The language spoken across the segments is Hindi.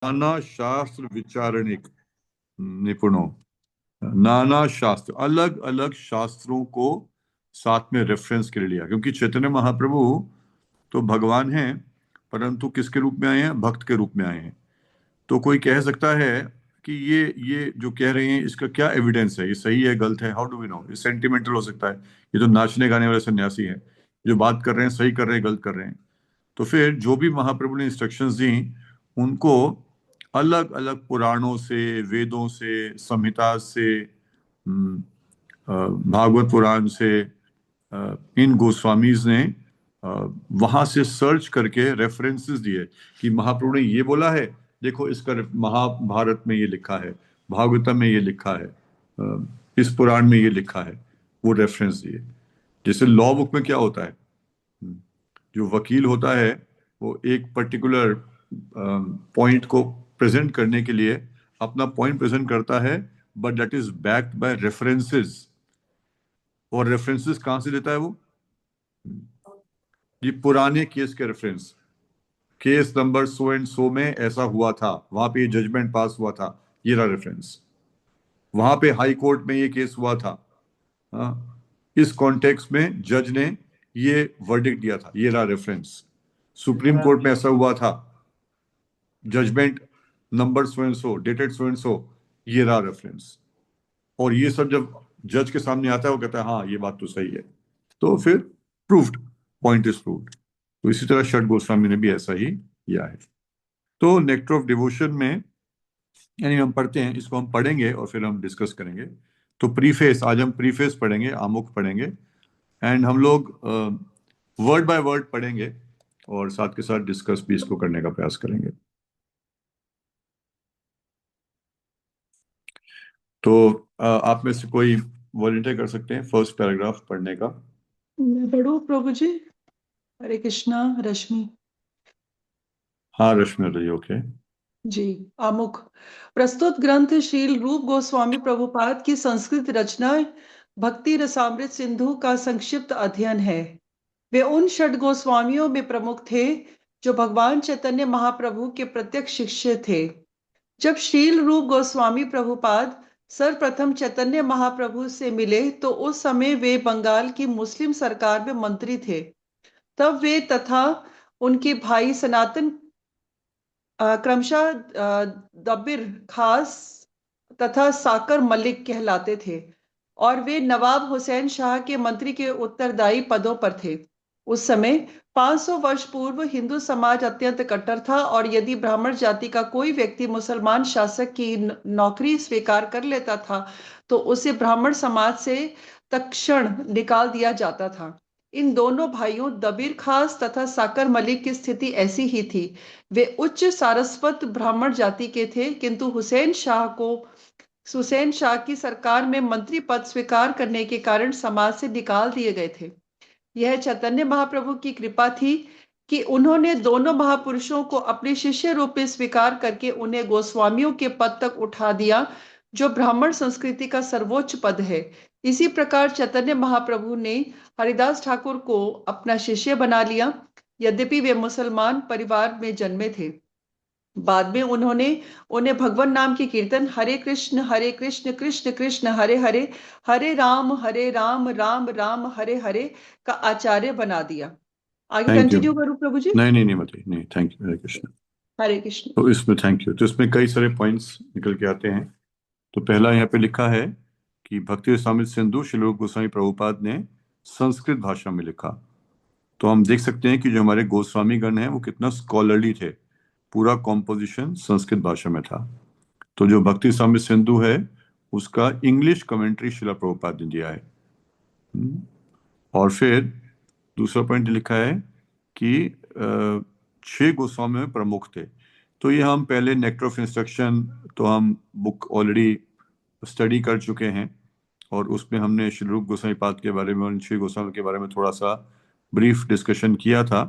नाना शास्त्र विचारणिक निपुणों, नाना शास्त्र, अलग अलग शास्त्रों को साथ में रेफरेंस के लिए लिया, क्योंकि चैतन्य महाप्रभु तो भगवान हैं, परंतु किसके रूप में आए हैं? भक्त के रूप में आए हैं। तो कोई कह सकता है कि ये जो कह रहे हैं इसका क्या एविडेंस है, ये सही है गलत है, हाउ डू वी नो? ये सेंटिमेंटल हो सकता है, ये तो नाचने गाने वाले सन्यासी हैं, जो बात कर रहे हैं सही कर रहे हैं गलत कर रहे हैं। तो फिर जो भी महाप्रभु ने इंस्ट्रक्शंस दी, उनको अलग अलग पुराणों से, वेदों से, संहिता से, हम्म, भागवत पुराण से, इन गोस्वामीज ने वहां से सर्च करके रेफरेंसेस दिए कि महाप्रभु ने ये बोला है, देखो इसका महाभारत में ये लिखा है, भागवतम में ये लिखा है, इस पुराण में ये लिखा है, वो रेफरेंस दिए। जैसे लॉ बुक में क्या होता है, जो वकील होता है वो एक पर्टिकुलर पॉइंट को प्रेजेंट करने के लिए अपना पॉइंट प्रेजेंट करता है, but that is backed by references. और रेफरेंसेस कहाँ से लेता है वो? ये पुराने केस के reference, case number so and सो में ऐसा हुआ था, वहां पे ये जजमेंट पास हुआ था, ये रहा रेफरेंस। वहां पे हाई कोर्ट में ये केस हुआ था, हाँ, इस कॉन्टेक्स्ट में जज ने ये वर्डिक्ट दिया था, ये रहा रेफरेंस। सुप्रीम कोर्ट में ऐसा हुआ था, judgement number so and so, dated so and so, ये रहा रेफरेंस। और ये सब जब जज के सामने आता है वो कहता है हाँ ये बात तो सही है, तो फिर प्रूव्ड, पॉइंट इज प्रूव्ड। तो इसी तरह षड गोस्वामी ने भी ऐसा ही किया है। तो नेक्टर ऑफ डिवोशन में, यानी हम पढ़ते हैं, इसको हम पढ़ेंगे और फिर हम डिस्कस करेंगे। तो प्रीफेस, आज हम प्रीफेस पढ़ेंगे, आमुख पढ़ेंगे, एंड हम लोग वर्ड बाय वर्ड पढ़ेंगे और साथ के साथ डिस्कस भी इसको करने का प्रयास करेंगे। तो आप में से कोई वॉलंटियर कर सकते हैं फर्स्ट पैराग्राफ पढ़ने का? मैं पढ़ूं प्रभु जी? हरे कृष्णा। रश्मि। हाँ रश्मि रही, ओके। जी। आमुख। प्रस्तुत ग्रंथ श्रील रूप गोस्वामी प्रभुपाद की संस्कृत रचना भक्ति रसामृत सिंधु का संक्षिप्त अध्ययन है। वे उन षड गोस्वामियों में प्रमुख थे जो भगवान चैतन्य महाप्रभु के प्रत्यक्ष शिष्य थे। जब श्रील रूप गोस्वामी प्रभुपाद सर्वप्रथम चैतन्य महाप्रभु से मिले तो उस समय वे बंगाल की मुस्लिम सरकार में मंत्री थे। तब वे तथा उनके भाई सनातन क्रमशः दबिर खास तथा साकर मलिक कहलाते थे और वे नवाब हुसैन शाह के मंत्री के उत्तरदायी पदों पर थे। उस समय 500 वर्ष पूर्व हिंदू समाज अत्यंत कट्टर था और यदि ब्राह्मण जाति का कोई व्यक्ति मुसलमान शासक की नौकरी स्वीकार कर लेता था तो उसे ब्राह्मण समाज से तत्क्षण निकाल दिया जाता था। इन दोनों भाइयों दबीर खास तथा साकर मलिक की स्थिति ऐसी ही थी। वे उच्च सारस्वत ब्राह्मण जाति के थे, किंतु हुसैन शाह की सरकार में मंत्री पद स्वीकार करने के कारण समाज से निकाल दिए गए थे। यह चैतन्य महाप्रभु की कृपा थी कि उन्होंने दोनों महापुरुषों को अपने शिष्य रूप में स्वीकार करके उन्हें गोस्वामियों के पद तक उठा दिया, जो ब्राह्मण संस्कृति का सर्वोच्च पद है। इसी प्रकार चैतन्य महाप्रभु ने हरिदास ठाकुर को अपना शिष्य बना लिया, यद्यपि वे मुसलमान परिवार में जन्मे थे। बाद में उन्होंने उन्हें भगवान नाम की कीर्तन हरे कृष्ण कृष्ण कृष्ण हरे हरे, हरे राम राम राम हरे हरे का आचार्य बना दिया। आगे थैंक यू। कंटिन्यू करूं प्रभु जी? नहीं नहीं नहीं बताइए, नहीं, थैंक यू, हरे कृष्ण। हरे कृष्ण। तो इसमें थैंक यू, तो इसमें कई सारे पॉइंट्स निकल के आते हैं। तो पहला यहाँ पे लिखा है कि भक्ति रसामृत सिंधु श्री रूप गोस्वामी प्रभुपाद ने संस्कृत भाषा में लिखा। तो हम देख सकते हैं कि जो हमारे गोस्वामी गण हैं वो कितना स्कॉलरली थे, पूरा कॉम्पोजिशन संस्कृत भाषा में था। तो जो भक्ति रसामृत सिंधु है उसका इंग्लिश कमेंट्री शिला प्रभुपाद ने दिया है। हम्म। और फिर दूसरा पॉइंट लिखा है कि 6 गोस्वामी में प्रमुख थे। तो ये हम पहले नेक्टर ऑफ इंस्ट्रक्शन, तो हम बुक ऑलरेडी स्टडी कर चुके हैं और उसमें हमने श्री रूप गोस्वामी पाद के बारे में और 6 गोस्वामी के बारे में थोड़ा सा ब्रीफ डिस्कशन किया था।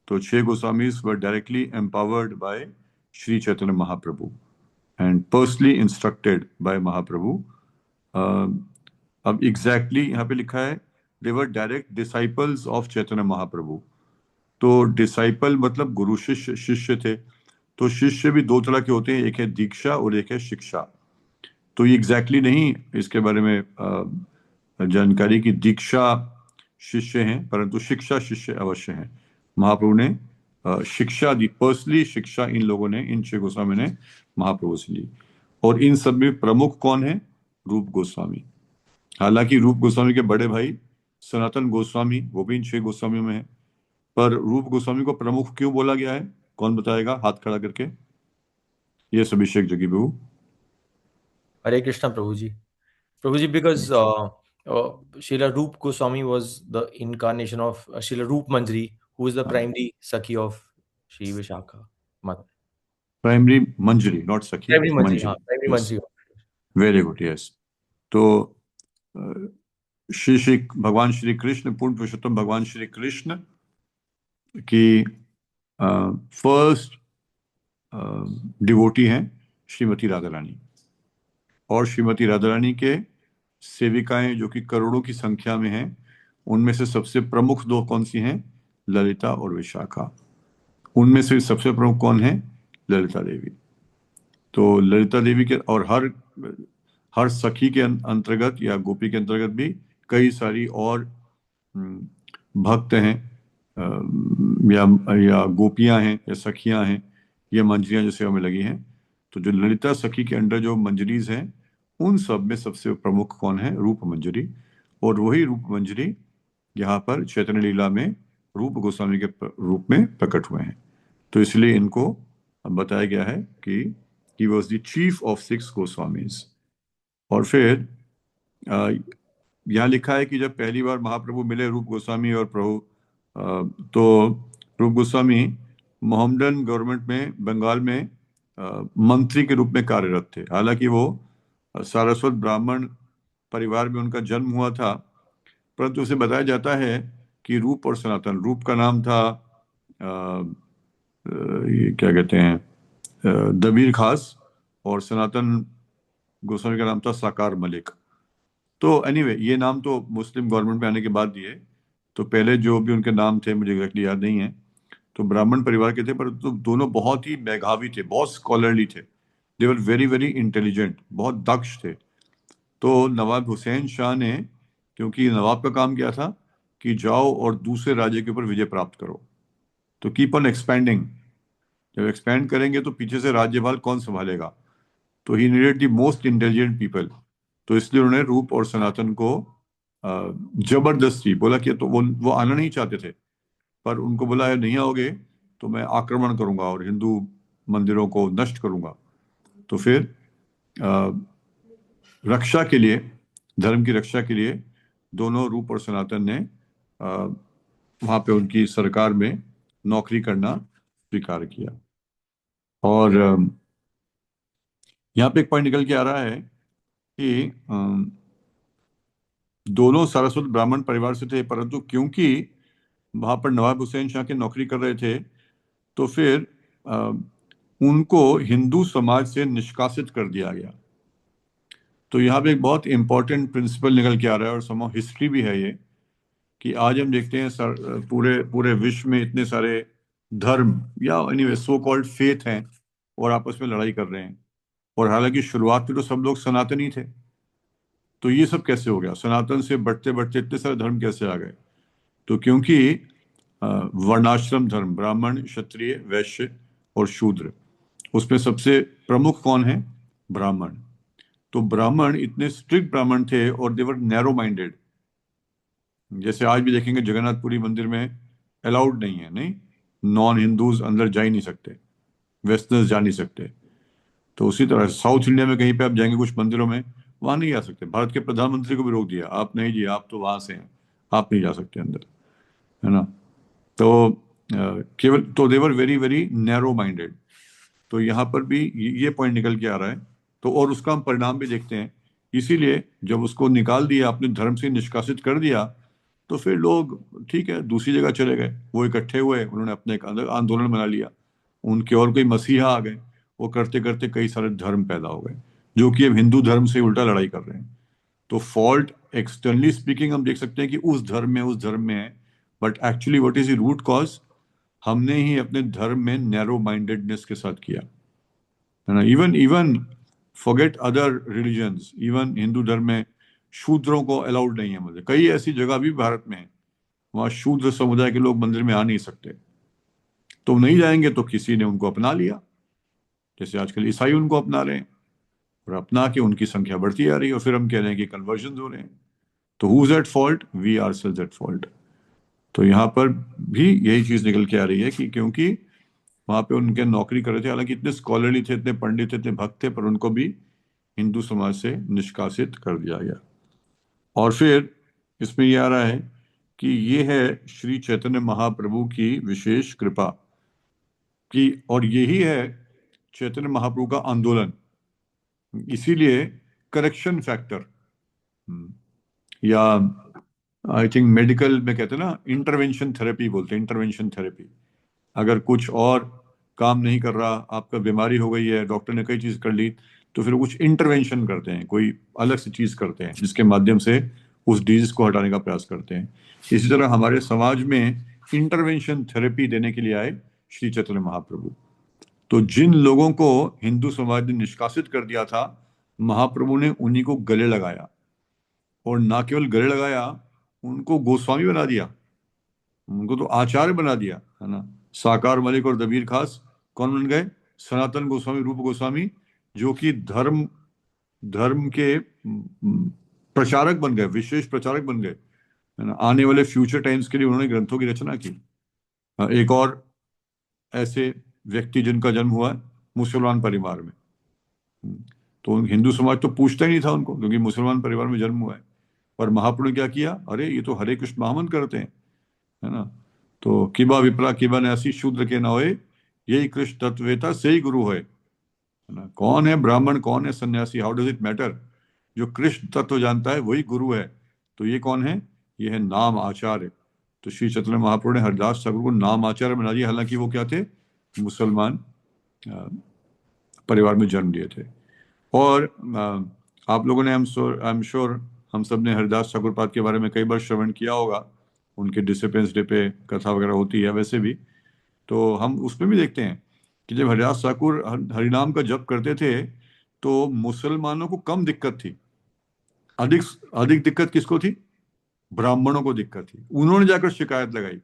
तो 6 Goswamis were directly empowered by Shri Chaitanya Mahaprabhu and personally instructed by Mahaprabhu. अब एग्जैक्टली यहाँ पे लिखा है they were direct disciples of Chaitanya Mahaprabhu. तो डिसाइपल मतलब गुरु शिष्य, शिष्य थे। तो शिष्य भी दो तरह के होते हैं, एक है दीक्षा और एक है शिक्षा। तो ये एग्जैक्टली नहीं इसके बारे में जानकारी की दीक्षा शिष्य हैं, परंतु शिक्षा शिष्य अवश्य हैं। महाप्रभु ने शिक्षा दी, पर्सनली शिक्षा इन लोगों ने, इन 6 गोस्वामी ने महाप्रभु से ली। और इन सब में प्रमुख कौन है? रूप गोस्वामी। हालांकि रूप गोस्वामी के बड़े भाई सनातन गोस्वामी वो भी इन 6 गोस्वामियों में है, पर रूप गोस्वामी को प्रमुख क्यों बोला गया है? कौन बताएगा हाथ खड़ा करके? ये अभिषेक जगी बहू। हरे कृष्णा प्रभु जी. Prabhuji, because Srila Roop Goswami was the incarnation of Srila Roop Manjari, who is the primary Sakhi of Shri Vishakha Mother. Primary Manjari, not सखी, Primary Manjari, मंजरी। primary yes, Manjari. Very good, yes. तो श्री भगवान श्री कृष्ण, पूर्ण पुरुषोत्तम भगवान श्री कृष्ण की फर्स्ट डिवोटी हैं श्रीमती राधा रानी। और श्रीमती राधा रानी के सेविकाएं जो कि करोड़ों की संख्या में हैं, उनमें से सबसे प्रमुख 2 कौन सी हैं? ललिता और विशाखा। उनमें से सबसे प्रमुख कौन है? ललिता देवी। तो ललिता देवी के और हर सखी के अंतर्गत या गोपी के अंतर्गत भी कई सारी और भक्त हैं, या गोपियां हैं या सखियां हैं, या मंजरियां जो सेवा में लगी हैं। तो जो ललिता सखी के अंडर जो मंजरीज हैं, उन सब में सबसे प्रमुख कौन है? रूप मंजरी। और वही रूप मंजरी यहाँ पर चैतन्य लीला में रूप गोस्वामी के रूप में प्रकट हुए हैं। तो इसलिए इनको बताया गया है कि he was the chief of 6 Goswamis. और फिर यहाँ लिखा है कि जब पहली बार महाप्रभु मिले रूप गोस्वामी और प्रभु, तो रूप गोस्वामी मोहम्मदन गवर्नमेंट में बंगाल में मंत्री के रूप में कार्यरत थे। हालांकि वो सारस्वत ब्राह्मण परिवार में उनका जन्म हुआ था, परंतु उसे बताया जाता है कि रूप और सनातन, रूप का नाम था ये क्या कहते हैं, दबीर खास, और सनातन गोस्वामी का नाम था साकार मलिक। तो एनीवे ये नाम तो मुस्लिम गवर्नमेंट में आने के बाद दिए। तो पहले जो भी उनके नाम थे मुझे एग्जैक्टली याद नहीं है। तो ब्राह्मण परिवार के थे, पर तो दोनों बहुत ही मेधावी थे, बहुत स्कॉलरली थे। दे वर वेरी वेरी इंटेलिजेंट, बहुत दक्ष थे। तो नवाब हुसैन शाह ने, क्योंकि नवाब का काम क्या था कि जाओ और दूसरे राज्य के ऊपर विजय प्राप्त करो, तो कीप ऑन एक्सपैंडिंग। जब एक्सपैंड करेंगे तो पीछे से राज्यभार कौन संभालेगा? तो he needed the most intelligent people. तो इसलिए उन्होंने रूप और सनातन को जबरदस्ती बोला कि, तो वो आना नहीं चाहते थे, पर उनको बोला है नहीं आओगे तो मैं आक्रमण करूंगा और हिंदू मंदिरों को नष्ट करूंगा। तो फिर रक्षा के लिए, धर्म की रक्षा के लिए दोनों रूप और सनातन ने वहां पे उनकी सरकार में नौकरी करना स्वीकार किया। और यहाँ पे एक पॉइंट निकल के आ रहा है कि दोनों सारस्वत ब्राह्मण परिवार से थे, परंतु क्योंकि वहां पर नवाब हुसैन शाह की नौकरी कर रहे थे, तो फिर उनको हिंदू समाज से निष्कासित कर दिया गया। तो यहाँ पे एक बहुत इंपॉर्टेंट प्रिंसिपल निकल के आ रहा है, और समहाउ हिस्ट्री भी है ये, कि आज हम देखते हैं पूरे पूरे विश्व में इतने सारे धर्म या एनीवे सो कॉल्ड फेथ हैं और आपस में लड़ाई कर रहे हैं। और हालांकि शुरुआत में तो सब लोग सनातनी थे। तो ये सब कैसे हो गया? सनातन से बढ़ते बढ़ते इतने सारे धर्म कैसे आ गए? तो क्योंकि वर्णाश्रम धर्म, ब्राह्मण, क्षत्रिय, वैश्य और शूद्र, उसमें सबसे प्रमुख कौन है? ब्राह्मण। तो ब्राह्मण इतने स्ट्रिक्ट ब्राह्मण थे और देवर नैरो माइंडेड। जैसे आज भी देखेंगे जगन्नाथपुरी मंदिर में अलाउड नहीं है, नहीं, नॉन हिंदूज अंदर जा ही नहीं सकते, वेस्टर्नर्स जा नहीं सकते। तो उसी तरह साउथ इंडिया में कहीं पे आप जाएंगे कुछ मंदिरों में, वहां नहीं जा सकते। भारत के प्रधानमंत्री को भी रोक दिया, आप नहीं जी, आप तो वहां से हैं, आप नहीं जा सकते अंदर, है ना। तो केवल तो they were very very narrow minded. तो यहाँ पर भी ये पॉइंट निकल के आ रहा है। तो और उसका हम परिणाम भी देखते हैं। इसीलिए जब उसको निकाल दिया, अपने धर्म से निष्कासित कर दिया, तो फिर लोग ठीक है दूसरी जगह चले गए। वो इकट्ठे हुए, उन्होंने अपने एक अलग आंदोलन बना लिया, उनके और कोई मसीहा आ गए। वो करते करते कई सारे धर्म पैदा हो गए, जो कि अब हिंदू धर्म से उल्टा लड़ाई कर रहे हैं। तो फॉल्ट एक्सटर्नली स्पीकिंग हम देख सकते हैं कि उस धर्म में है, but actually what is the root cause? हमने ही अपने धर्म में नैरो माइंडेडनेस के साथ किया, है ना। Even even forget other religions, even Hindu धर्म में शूद्रों को अलाउड नहीं है। मुझे कई ऐसी जगह भी भारत में है वहां शूद्र समुदाय के लोग मंदिर में आ नहीं सकते, तो नहीं जाएंगे तो किसी ने उनको अपना लिया, जैसे आजकल ईसाई उनको अपना रहे हैं, और अपना के उनकी संख्या बढ़ती जा रही है, और फिर हम कह रहे हैं कि कन्वर्जन हो रहे हैं। तो who is at fault? We are selves at fault. तो यहाँ पर भी यही चीज निकल के आ रही है कि क्योंकि वहां पे उनके नौकरी कर रहे थे, हालांकि इतने स्कॉलरली थे, इतने पंडित थे, इतने भक्त थे, पर उनको भी हिंदू समाज से निष्कासित कर दिया गया। और फिर इसमें यह आ रहा है कि ये है श्री चैतन्य महाप्रभु की विशेष कृपा की, और यही है चैतन्य महाप्रभु का आंदोलन। इसीलिए करेक्शन फैक्टर, या आई थिंक मेडिकल में कहते हैं ना, इंटरवेंशन थेरेपी बोलते हैं, इंटरवेंशन थेरेपी। अगर कुछ और काम नहीं कर रहा, आपका बीमारी हो गई है, डॉक्टर ने कई चीज कर ली, तो फिर कुछ इंटरवेंशन करते हैं, कोई अलग से चीज करते हैं जिसके माध्यम से उस डिजीज को हटाने का प्रयास करते हैं। इसी तरह हमारे समाज में इंटरवेंशन थेरेपी देने के लिए आए श्री चैतन्य महाप्रभु। तो जिन लोगों को हिंदू समाज ने निष्कासित कर दिया था, महाप्रभु ने उन्हीं को गले लगाया, और ना केवल गले लगाया, उनको गोस्वामी बना दिया, उनको तो आचार्य बना दिया, है ना। साकार मलिक और दबीर खास कौन बन गए? सनातन गोस्वामी, रूप गोस्वामी, जो कि धर्म धर्म के प्रचारक बन गए, विशेष प्रचारक बन गए, है ना। आने वाले फ्यूचर टाइम्स के लिए उन्होंने ग्रंथों की रचना की। एक और ऐसे व्यक्ति जिनका जन्म हुआ मुसलमान परिवार में, तो हिंदू समाज तो पूछता ही नहीं था उनको, क्योंकि मुसलमान परिवार में जन्म हुआ है। पर महाप्रभु ने क्या किया? अरे ये तो हरे कृष्ण महामंत्र करते हैं, है ना। तो किबा विप्रा किबा न्यासी शूद्र के न होए, यही कृष्ण तत्वेता से ही गुरु है ना। कौन है ब्राह्मण, कौन है सन्यासी, हाउ डज इट मैटर? जो कृष्ण तत्व जानता है वही गुरु है। तो ये कौन है? ये है नाम आचार्य। तो श्री चैतन्य महाप्रभु ने हरिदास ठाकुर को नाम आचार्य बना दिया, हालांकि वो क्या थे? मुसलमान अ, परिवार में जन्म लिए थे। और आप लोगों ने, आई एम श्योर, हम सब ने हरिदास ठाकुर पाद के बारे में कई बार श्रवण किया होगा। उनके डिसिप्लिन्स डे पे कथा वगैरह होती है वैसे भी, तो हम उसमें भी देखते हैं कि जब हरिदास ठाकुर हरिनाम का जप करते थे, तो मुसलमानों को कम दिक्कत थी, अधिक अधिक दिक्कत किसको थी? ब्राह्मणों को दिक्कत थी। उन्होंने जाकर शिकायत लगाई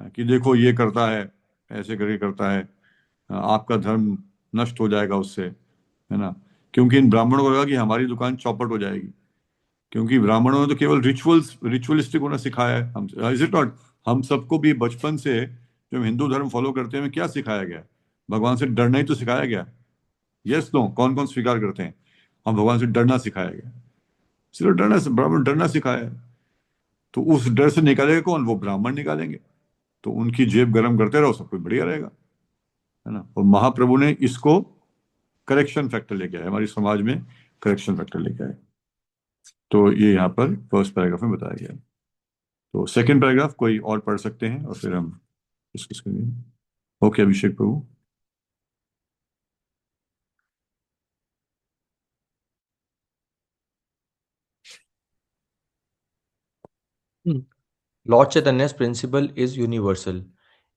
कि देखो ये करता है, ऐसे करके करता है, आपका धर्म नष्ट हो जाएगा उससे, है ना। क्योंकि इन ब्राह्मणों को लगा कि हमारी दुकान चौपट हो जाएगी, क्योंकि ब्राह्मणों ने तो केवल रिचुअलिस्टिक होना सिखाया है। हम, इज इट नॉट? हम सबको भी बचपन से जो हम हिंदू धर्म फॉलो करते हैं, हमें क्या सिखाया गया? भगवान से डरना ही तो सिखाया गया। यस नो, कौन कौन स्वीकार करते हैं? हम भगवान से डरना सिखाया गया, सिर्फ डरना, ब्राह्मण डरना सिखाया है। तो उस डर से निकालेगा कौन? वो ब्राह्मण निकालेंगे। तो उनकी जेब गर्म करते रहो, सब कुछ बढ़िया रहेगा, है ना। और महाप्रभु ने इसको करेक्शन फैक्टर लेके आए, हमारी समाज में करेक्शन फैक्टर लेके आए। तो ये यहाँ पर फर्स्ट पैराग्राफ में बताया गया है। तो सेकंड पैराग्राफ कोई और पढ़ सकते हैं और फिर हम डिस्कस करेंगे। Okay Abhishek Prabhu. Lord Chaitanya's principle is universal.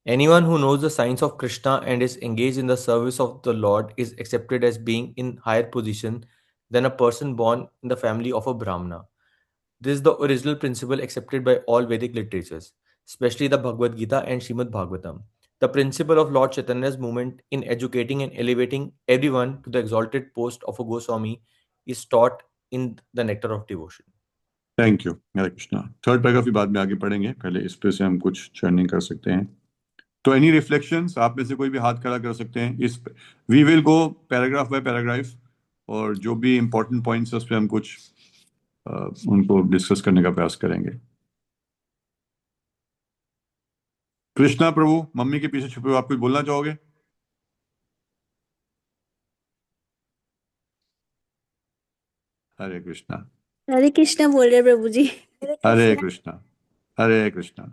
Anyone who knows the science of Krishna and is engaged in the service of the Lord is accepted as being in higher position than a person born in the family of a Brahmana. This is the original principle accepted by all Vedic literatures, especially the Bhagavad Gita and Srimad Bhagavatam. The principle of Lord Chaitanya's movement in educating and elevating everyone to the exalted post of a Goswami is taught in the Nectar of Devotion. Thank you, Hare Krishna. Third paragraph भी बाद में आगे पढ़ेंगे, पहले इस पे से हम कुछ चर्निंग कर सकते हैं। तो एनी रिफ्लेक्शंस, आप में से कोई भी हाथ खड़ा कर सकते हैं इस पे। We will go paragraph by paragraph, और जो भी इंपॉर्टेंट पॉइंट्स उस पे हम कुछ उनको डिस्कस करने का प्रयास करेंगे। कृष्णा प्रभु, मम्मी के पीछे छुपे हो, आप कुछ बोलना चाहोगे? हरे कृष्णा। हरे कृष्णा बोल रहे Prabhu ji. Hare Krishna. Hare Krishna.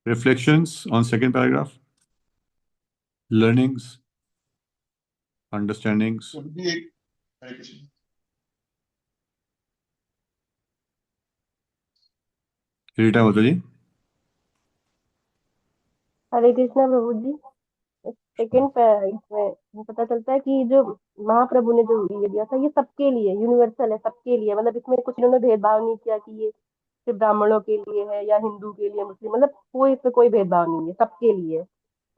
Reflections on second paragraph. Learnings. Understandings? Hare Krishna. Rita Mata ji. Hare Krishna Prabhu ji. Second इसमें पता चलता है कि जो महाप्रभु ने जो ये दिया था ये सबके लिए यूनिवर्सल है, सबके लिए। मतलब इसमें कुछ इन्होंने भेदभाव नहीं किया कि ये सिर्फ ब्राह्मणों के लिए है या हिंदू के लिए, मुस्लिम, मतलब कोई इसमें कोई भेदभाव नहीं है, सबके लिए।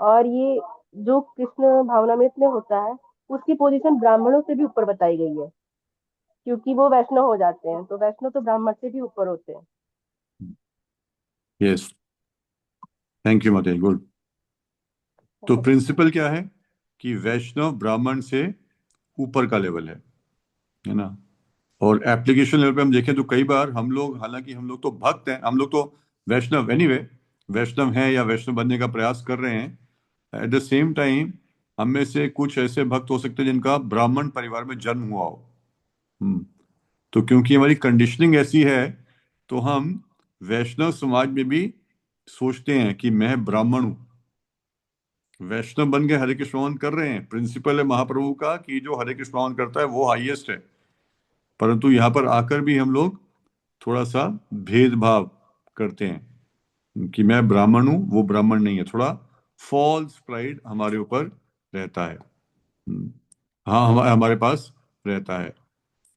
और ये जो कृष्ण भावनामृत में होता है उसकी पोजीशन ब्राह्मणों से भी ऊपर बताई गई है, क्योंकि वो वैष्णव हो जाते हैं, तो वैष्णव तो ब्राह्मण से भी ऊपर होते हैं। यस, थैंक यू माता जी, गुड। तो प्रिंसिपल क्या है कि वैष्णव ब्राह्मण से ऊपर का लेवल है ना। और एप्लीकेशन लेवल पे हम देखें तो कई बार हम लोग, हालांकि हम लोग तो भक्त हैं, हम लोग तो वैष्णव एनीवे वैष्णव हैं या वैष्णव बनने का प्रयास कर रहे हैं, एट द सेम टाइम हम में से कुछ ऐसे भक्त हो सकते हैं जिनका ब्राह्मण परिवार में जन्म हुआ हो। तो क्योंकि हमारी कंडीशनिंग ऐसी है तो हम वैष्णव समाज में भी सोचते हैं कि मैं ब्राह्मण हूं, वैष्णव बन के हरे कृष्ण हवन कर रहे हैं। प्रिंसिपल है महाप्रभु का कि जो हरे कृष्ण हवन करता है वो हाईएस्ट है, परंतु यहाँ पर आकर भी हम लोग थोड़ा सा भेदभाव करते हैं कि मैं ब्राह्मण हूं, वो ब्राह्मण नहीं है। थोड़ा फॉल्स प्राइड हमारे ऊपर रहता है। हाँ, हमारे पास रहता है।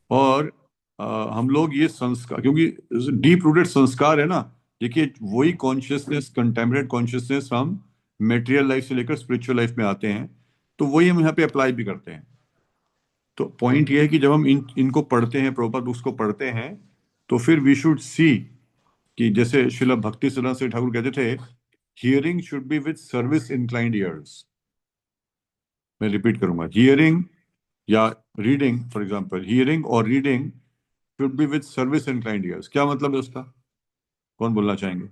और हम लोग ये संस्कार, क्योंकि डीप रूटेड संस्कार है ना, देखिए वही कॉन्शियसनेस, कंटेम्परेट कॉन्शियसनेस हम मेटेरियल लाइफ से लेकर स्पिरिचुअल लाइफ में आते हैं, तो वही हम यहाँ पे अप्लाई भी करते हैं। तो पॉइंट ये है कि जब हम इनको पढ़ते हैं, प्रॉपर बुक्स को पढ़ते हैं, तो फिर वी शुड सी कि जैसे श्रील भक्ति सिद्धांत से ठाकुर कहते थे, hearing should be with service inclined ears. मैं रिपीट करूंगा, हियरिंग या रीडिंग, फॉर एग्जांपल हियरिंग और reading should be with service inclined ears. क्या मतलब है उसका, कौन बोलना चाहेंगे?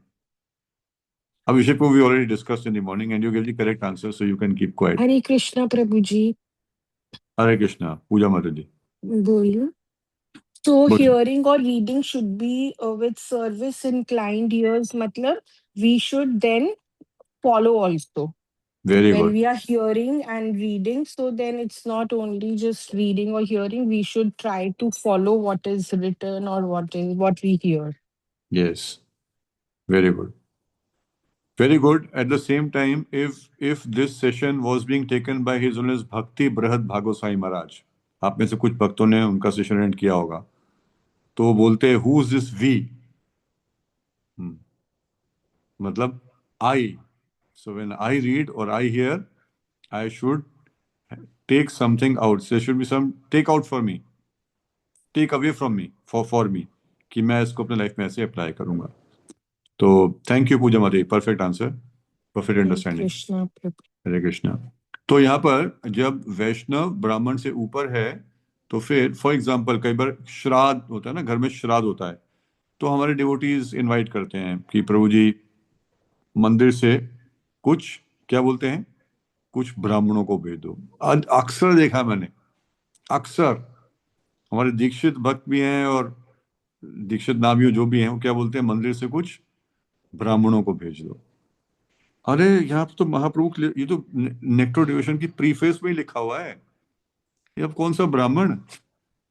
अभिषेक को we already discussed in the morning and you give the correct answer, so you can keep quiet. Hare Krishna Prabhu ji. Hare Krishna. Puja Mata ji बोलिए। So बोलिए। hearing or reading should be with service inclined ears, मतलब we should then follow also. Very When good. we are hearing and reading, so then it's not only just reading or hearing, we should try to follow what is written or what we hear. Yes, very good, very good. At the same time, if this session was being taken by His Holiness Bhakti Brihad Bhagosai Maharaj, आप में से कुछ भक्तों ने उनका सेशन अटेंड किया होगा, तो वो बोलते हैं हु इज दिस वी, मतलब आई। सो व्हेन आई रीड और I hear, I should take something out, there should be some take out for me, take away from me, for me, कि मैं इसको अपने लाइफ में ऐसे अप्लाई करूंगा। तो थैंक यू पूजा माता, perfect answer, perfect Hare understanding. Krishna Prabhu. हरे कृष्णा। तो यहाँ पर जब वैष्णव ब्राह्मण से ऊपर है, तो फिर फॉर एग्जाम्पल कई बार श्राद्ध होता है ना, घर में श्राद्ध होता है, तो हमारे डिवोटीज इनवाइट करते हैं कि प्रभु जी मंदिर से कुछ, क्या बोलते हैं, कुछ ब्राह्मणों को भेज दो। अक्सर देखा मैंने, अक्सर हमारे दीक्षित भक्त भी हैं और दीक्षित नामियों जो भी हैं, वो क्या बोलते हैं, मंदिर से कुछ ब्राह्मणों को भेज दो। अरे यहाँ पे तो महाप्रभु के लिए, ये तो नेक्टर डिवोशन की प्रीफेस में ही लिखा हुआ है। ये अब कौन सा ब्राह्मण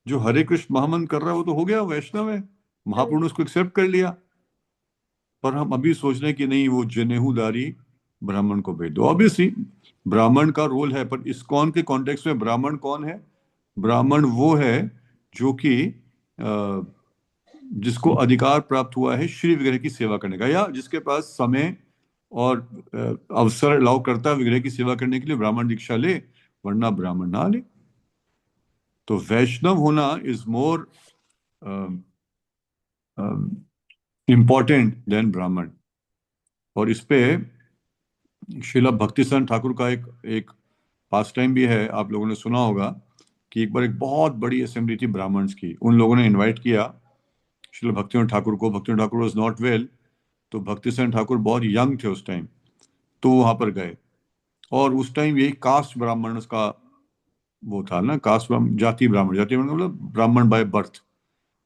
जो हरे कृष्ण महामंत्र कर रहा है, वो तो हो गया वैष्णव है, महाप्रभु ने उसको एक्सेप्ट कर लिया। पर हम अभी सोच रहे हैं कि नहीं, वो जनेऊदारी ब्राह्मण को भेज दो। ऑब्वियसली ब्राह्मण का रोल है, पर इस्कॉन के कॉन्टेक्स्ट में ब्राह्मण कौन है? ब्राह्मण वो है जो कि जिसको अधिकार प्राप्त हुआ है श्री विग्रह की सेवा करने का, या जिसके पास समय और अवसर अलाउ करता है विग्रह की सेवा करने के लिए, ब्राह्मण दीक्षा ले, वरना ब्राह्मण ना ले। तो वैष्णव होना इज मोर इंपॉर्टेंट देन ब्राह्मण। और इस पे श्रील भक्तिसिद्धांत ठाकुर का एक पास टाइम भी है, आप लोगों ने सुना होगा कि एक बार एक बहुत बड़ी असेंबली थी ब्राह्मण्स की, उन लोगों ने इनवाइट किया श्रील भक्तिसिद्धांत ठाकुर को। भक्तिसिद्धांत ठाकुर वाज नॉट वेल, तो भक्तिसिद्धांत ठाकुर बहुत यंग थे उस टाइम, तो वहां पर गए। और उस टाइम यही कास्ट ब्राह्मण का वो था ना, कास्ट जाति ब्राह्मण, जाति ब्राह्मण मतलब ब्राह्मण बाय बर्थ,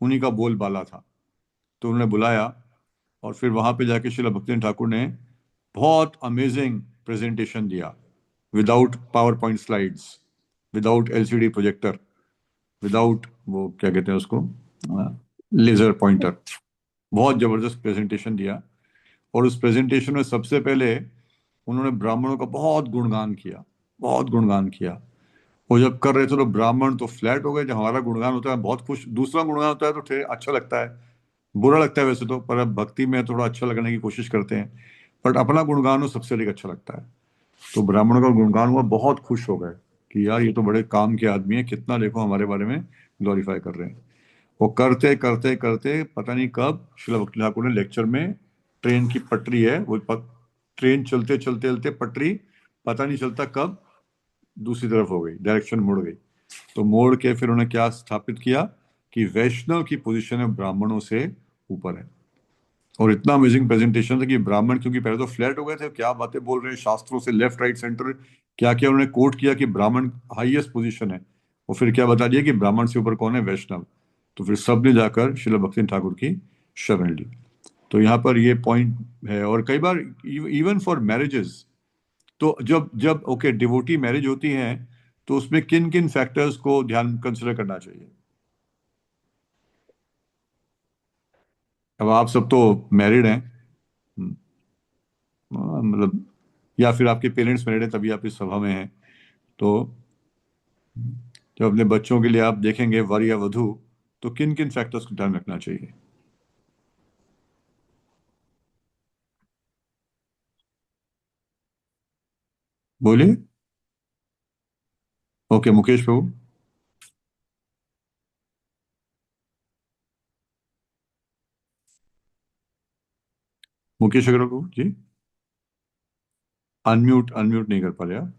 उन्हीं का बोलबाला था। तो उन्होंने बुलाया और फिर वहां पे जाके श्रील भक्तिसिद्धांत ठाकुर ने बहुत अमेजिंग प्रेजेंटेशन दिया without power point slides, without LCD projector, without वो क्या कहते हैं उसको, लेजर पॉइंटर। बहुत जबरदस्त प्रेजेंटेशन दिया, और उस प्रेजेंटेशन में सबसे पहले उन्होंने ब्राह्मणों का बहुत गुणगान किया, बहुत गुणगान किया। वो जब कर रहे थे तो ब्राह्मण तो फ्लैट हो गए। जब हमारा गुणगान होता है बहुत खुश, दूसरा गुणगान होता है तो अच्छा लगता है, बुरा लगता है वैसे तो, पर अब भक्ति में थोड़ा अच्छा लगने की कोशिश करते हैं, बट अपना गुणगान हो सबसे अधिक अच्छा लगता है। तो ब्राह्मणों का गुणगान हुआ, बहुत खुश हो गए कि यार ये तो बड़े काम के आदमी है, कितना देखो हमारे बारे में ग्लोरीफाई कर रहे हैं। वो करते करते करते पता नहीं कब श्रील भक्ति ठाकुर ने लेक्चर में, ट्रेन की पटरी है वो, ट्रेन चलते चलते चलते पटरी पता नहीं चलता कब दूसरी तरफ हो गई, डायरेक्शन मुड़ गई। तो मोड़ के फिर उन्होंने क्या स्थापित किया कि वैष्णव की पोजीशन है ब्राह्मणों से ऊपर है। और इतना अमेजिंग प्रेजेंटेशन था कि ब्राह्मण, क्योंकि पहले तो फ्लैट हो गए थे, क्या बातें बोल रहे हैं शास्त्रों से, लेफ्ट राइट सेंटर क्या क्या उन्होंने कोट किया कि ब्राह्मण हाईएस्ट पोजीशन है, और फिर क्या बता दिया कि ब्राह्मण से ऊपर कौन है, वैष्णव। तो फिर सबने जाकर श्रील भक्ति ठाकुर की शरण ली। तो यहाँ पर ये पॉइंट है। और कई बार इवन फॉर मैरिजेस, तो जब जब ओके डिवोटी मैरिज होती है तो उसमें किन किन फैक्टर्स को ध्यान कंसिडर करना चाहिए? अब आप सब तो मैरिड हैं, मतलब, या फिर आपके पेरेंट्स मैरिड हैं तभी आप इस सभा में हैं। तो जब अपने बच्चों के लिए आप देखेंगे वर या वधू, तो किन किन फैक्टर्स को ध्यान रखना चाहिए? बोलिए। ओके, मुकेश प्रभु। मुकेश अग्रवाल प्रभु जी, अनम्यूट अनम्यूट नहीं कर पा रहे आप।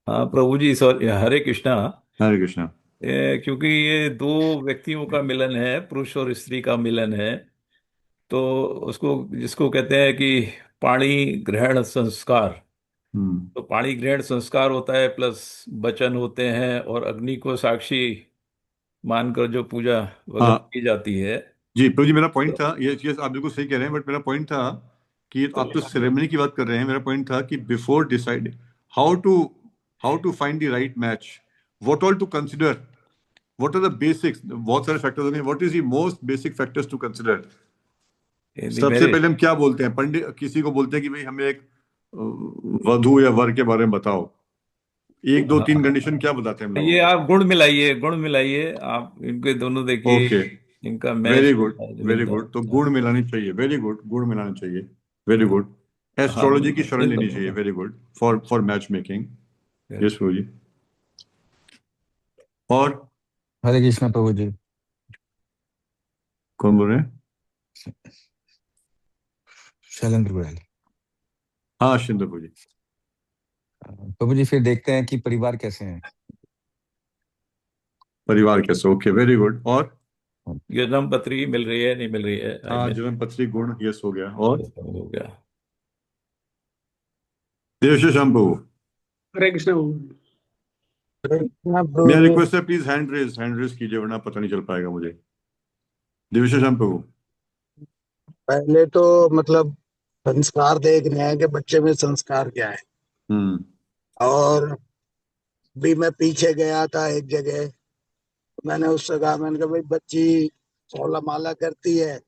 हाँ प्रभु जी, सॉरी, हरे कृष्णा। हरे कृष्णा। क्योंकि ये दो व्यक्तियों का मिलन है, पुरुष और स्त्री का मिलन है, तो उसको जिसको कहते हैं कि पाणी ग्रहण संस्कार, हम्म। तो पाणी ग्रहण संस्कार होता है, प्लस वचन होते हैं, और अग्नि को साक्षी मानकर जो पूजा वगैरह हाँ की जाती है। जी प्रभु जी, मेरा पॉइंट तो, था ये आप बिल्कुल सही कह रहे हैं, बट मेरा पॉइंट था कि तो आप तो सेरेमनी की बात कर रहे हैं। मेरा पॉइंट था कि before decide how to how to find the right match, what all to consider, what are the basics, बहुत सारे फैक्टर्स होंगे, what is the most basic factors to consider. In the सबसे मैरिज, पहले हम क्या बोलते हैं, पंडित किसी को बोलते हैं कि भाई हमें एक वधू या वर के बारे में बताओ, एक दो तीन कंडीशन क्या बताते हैं हम लोगों ये को? आप गुण मिलाइए, गुण मिलाइए, आप इनके दोनों देखिए, ओके, इनका वेरी मैच गुड, वेरी मिलता गुड। तो है। गुण मिलानी चाहिए, वेरी गुड, गुण मिलाना चाहिए, वेरी गुड। हाँ, एस्ट्रोलॉजी की शरण लेनी चाहिए, बिल्कुल। Very good, for match making. Yes Prabhu ji. और हरे कृष्णा प्रभु जी। कौन बोल रहे हैं? शैलेंद्र गोयल। हाँ शिंदे प्रभु जी। प्रभु जी, फिर देखते हैं कि परिवार कैसे हैं। परिवार कैसे? Okay, very good. और जन्म पत्री मिल रही है, नहीं मिल रही है, आई हाँ, मीन जन्म पत्री गुण, यस हो गया। और हो गया। देवश्याम प्रभु, हरे कृष्ण प्रभु। मेरा रिक्वेस्ट है प्लीज हैंड रेज कीजिए, वरना पता नहीं चल पाएगा मुझे। देवश्याम प्रभु। पहले तो मतलब संस्कार देख रहे हैं कि बच्चे में संस्कार क्या है। हम्म। और भी मैं पीछे गया था एक जगह, मैंने उससे कहा, मैंने कहा भाई बच्ची 16 माला करती है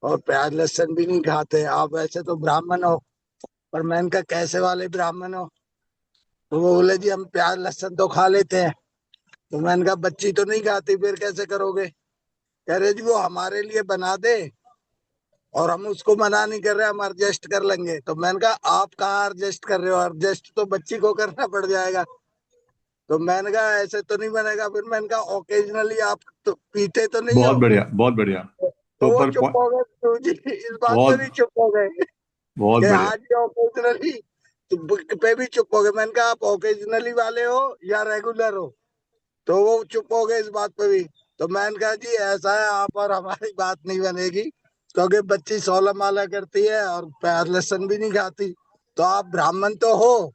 और प्याज लहसुन भी नहीं खाते, आप वैसे तो ब्राह्मण हो, पर मैंने कहा कैसे वाले ब्राह्मण हो? तो वो बोले जी हम प्याज लहसुन तो खा लेते हैं। तो मैंने कहा बच्ची तो नहीं खाती, फिर कैसे करोगे? कह रहे जी वो हमारे लिए बना दे और हम उसको मना नहीं कर रहे, हम एडजस्ट कर लेंगे। तो मैंने कहा आप कहाँ एडजस्ट कर रहे हो, एडजस्ट तो बच्ची को करना पड़ जाएगा। तो मैंने कहा ऐसे तो नहीं बनेगा। फिर मैंने कहा ओकेजनली आप तो पीते तो नहीं बहुत हो? बढ़िया, बहुत बढ़िया। तो तो वो पर चुप हो गए तो जी, इस बात पे बहुत भी चुप हो गए बहुत कि बढ़िया। हाँ जी ओकेजनली, तो पे भी चुप हो गए। मैंने कहा आप ओकेजनली वाले हो या रेगुलर हो? तो वो चुप हो गए इस बात पे भी। तो मैंने कहा जी ऐसा है, आप और हमारी बात नहीं बनेगी, क्योंकि बच्ची 16 माला करती है और प्याज लहसुन भी नहीं खाती। तो आप ब्राह्मण तो हो,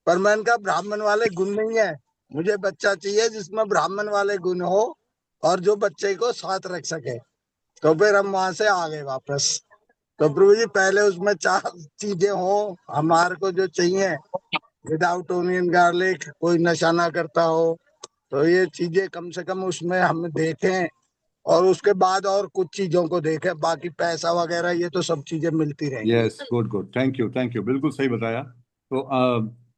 पर मैंने कहा ब्राह्मण वाले गुण नहीं है, मुझे बच्चा चाहिए जिसमें ब्राह्मण वाले गुण हो और जो बच्चे को साथ रख सके। तो फिर हम वहां से आ गए वापस। तो प्रभु जी पहले उसमें 4 चीजें हो हमारे को जो चाहिए, विदाउट ओनियन गार्लिक, कोई नशा ना करता हो। तो ये चीजें कम से कम उसमें हम देखें, और उसके बाद और कुछ चीजों को देखें। बाकी पैसा वगैरह ये तो सब चीजें मिलती रहेंगी। Yes, good good, thank you, बिल्कुल सही बताया। तो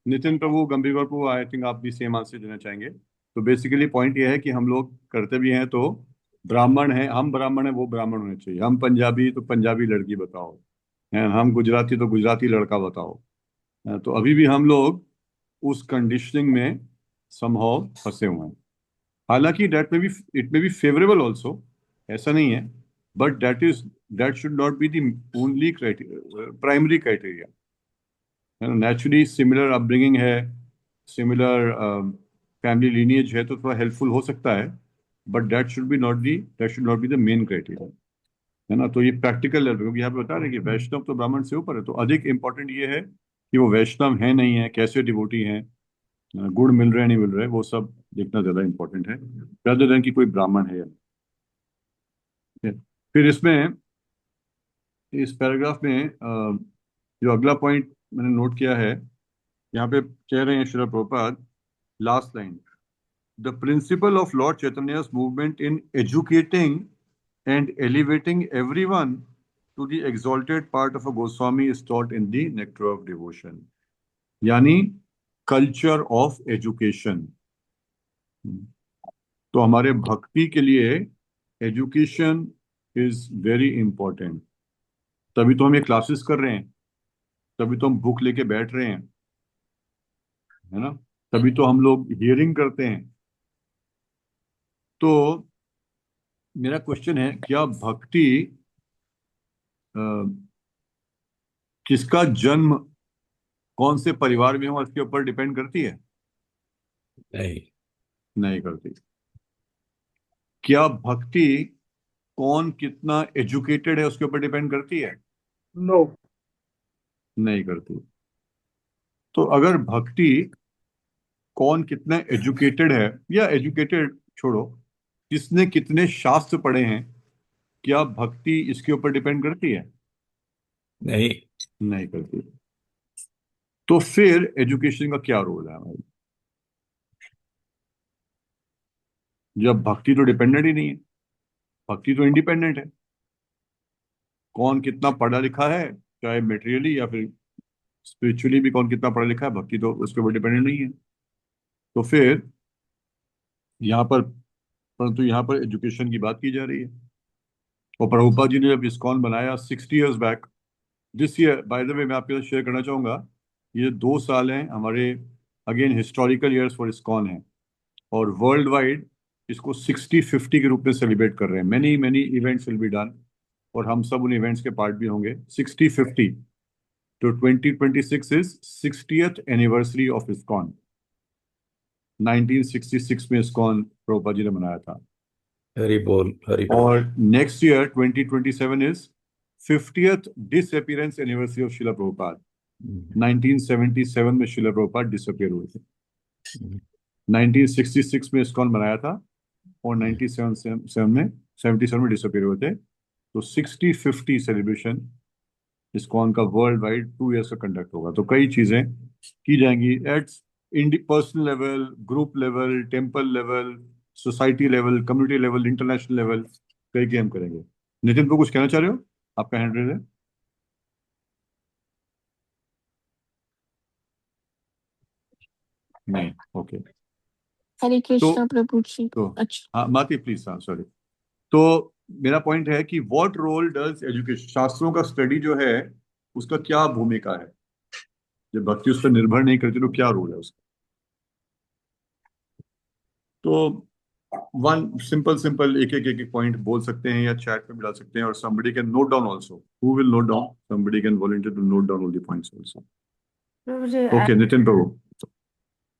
नितिन प्रभु, गंभीर प्रभु, आई थिंक आप भी सेम आंसर देना चाहेंगे। तो बेसिकली पॉइंट ये है कि हम लोग करते भी हैं, तो ब्राह्मण है, हम ब्राह्मण है, वो ब्राह्मण होने चाहिए। हम पंजाबी तो पंजाबी लड़की बताओ, हैं, हम गुजराती तो गुजराती लड़का बताओ। तो अभी भी हम लोग उस कंडीशनिंग में समहाउ फंसे हुए हैं। हालांकि it may be favourable also, ऐसा नहीं है, but that should not be the only primary criteria. Naturally similar upbringing है, सिमिलर फैमिली लीनिएज है, तो थोड़ा हेल्पफुल हो सकता है, but that should not be the main criteria, है ना। तो ये प्रैक्टिकल लेवल, क्योंकि यहाँ पे बता रहे हैं कि वैष्णव तो ब्राह्मण से ऊपर है, तो अधिक इंपॉर्टेंट ये है कि वो वैष्णव है नहीं है, कैसे डिवोटी हैं, गुण मिल रहे हैं नहीं मिल रहे, वो सब देखना ज्यादा इंपॉर्टेंट है, rather than कि कोई ब्राह्मण है या नहीं। फिर इसमें, इस पैराग्राफ में जो अगला पॉइंट मैंने नोट किया है, यहाँ पे कह रहे हैं Srila Prabhupada, last line, the principle of lord Chaitanya's movement in educating and elevating everyone to the exalted part of a Goswami is taught in the Nectar of Devotion, यानी कल्चर ऑफ एजुकेशन। तो हमारे भक्ति के लिए एजुकेशन इज वेरी इंपॉर्टेंट। तभी तो हम ये क्लासेस कर रहे हैं, तभी तो हम बुक लेके बैठ रहे हैं, है ना, तभी तो हम लोग हियरिंग करते हैं। तो मेरा क्वेश्चन है, क्या भक्ति किसका जन्म कौन से परिवार में हो इसके ऊपर डिपेंड करती है? नहीं करती। क्या भक्ति कौन कितना एजुकेटेड है उसके ऊपर डिपेंड करती है? नो, नहीं करती। तो अगर भक्ति कौन कितना एजुकेटेड है, या एजुकेटेड छोड़ो, किसने कितने शास्त्र पढ़े हैं, क्या भक्ति इसके ऊपर डिपेंड करती है? नहीं। नहीं करती। तो फिर एजुकेशन का क्या रोल है हमारी, जब भक्ति तो डिपेंडेंट ही नहीं है, भक्ति तो इंडिपेंडेंट है। कौन कितना पढ़ा लिखा है, चाहे मेटेरियली या फिर स्पिरिचुअली भी कौन कितना पढ़ा लिखा है, भक्ति तो उसके ऊपर डिपेंडेंट नहीं है। तो फिर यहाँ पर, परंतु यहाँ पर एजुकेशन की बात की जा रही है। और प्रभुपाद जी ने जब इस्कॉन बनाया 60 years back, this year by the way, मैं आपके साथ शेयर करना चाहूंगा, ये 2 साल हैं हमारे, again historical years for ISKCON है, और वर्ल्ड वाइड इसको 60-50 के रूप में सेलिब्रेट कर रहे हैं। Many many events will be done, और हम सब उन इवेंट्स के पार्ट भी होंगे। 60-50, तो 2026 is 60th anniversary of ISKCON. 1966 में इस्कॉन प्रभुपाद जी ने बनाया था। हरि बोल, हरि बोल। और next year 2027 is 50th disappearance anniversary of शिला प्रभुपाद। 1977 में शिला प्रभुपाद डिसअपीयर हुए थे। 1966 में इस्कॉन बनाया था, और 77 में डिसअपीयर हुए थे। तो 60-50 सेलिब्रेशन इस्कॉन का वर्ल्ड वाइड 2 ईयर्स का कंडक्ट होगा। तो कई चीजें की जाएंगी eight personal level, group level, temple level, society level, community level, international level, कई गेम करेंगे। नितिन को कुछ कहना चाह रहे हो? आपका हैंड रेज है। नहीं, ओके। हरे कृष्णा प्रभु जी। तो अच्छा, हाँ माती प्लीज, हाँ सॉरी। तो मेरा पॉइंट है कि व्हाट रोल डज एजुकेशन, शास्त्रों का स्टडी जो है उसका क्या भूमिका है? जब भक्ति उस पर निर्भर नहीं करती तो क्या रोल है उसका? तो वन सिंपल एक पॉइंट बोल सकते हैं, या चैट में डाल सकते हैं, और somebody can note down also. Who will note down? Somebody can volunteer to note down all the points also. Prabhu ji, Okay, Nitin Prabhu.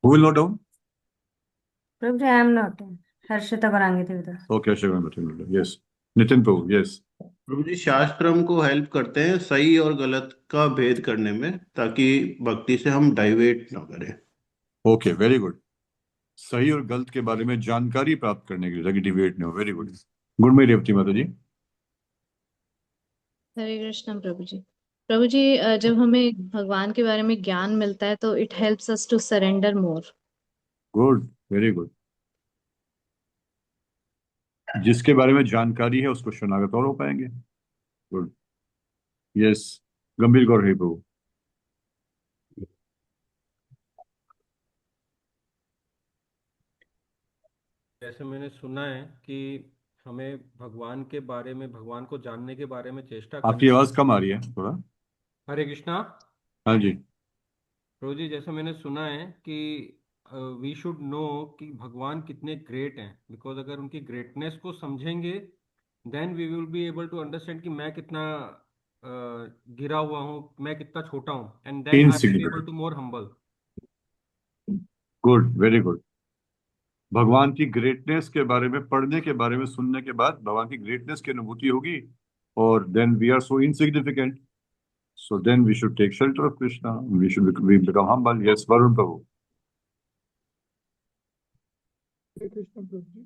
Who will note down? Prabhu ji, I am not Harshita Barange थे उधर। Okay, Ashwin, yes. Nitin Prabhu, yes. प्रभु जी, शास्त्र हमको हेल्प करते हैं सही और गलत का भेद करने में, ताकि भक्ति से हम डाइवेट ना करें। Okay, very good. सही और गलत के बारे में जानकारी प्राप्त करने के लिए, ताकि डिबेट नहीं हो। Very good. Good morning Revati Mata ji. हरे कृष्ण प्रभु जी। प्रभु जी, जब हमें भगवान के बारे में ज्ञान मिलता है तो it helps us to surrender more. Good, very good. जिसके बारे में जानकारी है उसको शरणागत और हो पाएंगे। गुड, यस, गंभीर गौर है प्रभु। जैसे मैंने सुना है कि हमें भगवान के बारे में, भगवान को जानने के बारे में चेष्टा आपकी करनी। आवाज कम आ रही है थोड़ा। हरे कृष्णा। हाँ जी। प्रभु जी, जैसे मैंने सुना है कि वी शुड नो कि भगवान कितने ग्रेट हैं, बिकॉज अगर उनकी ग्रेटनेस को समझेंगे then we will be able to understand कि मैं कितना गिरा हुआ हूँ, मैं कितना छोटा हूँ, and then I will be able insignificant. To more humble. Good, very good. भगवान की ग्रेटनेस के बारे में पढ़ने के बारे में सुनने के बाद भगवान की ग्रेटनेस की अनुभूति होगी, और then we are so insignificant, so then we should take shelter of Krishna, we become humble. Yes, Varun Prabhu. Hare Krishna Prabhuji.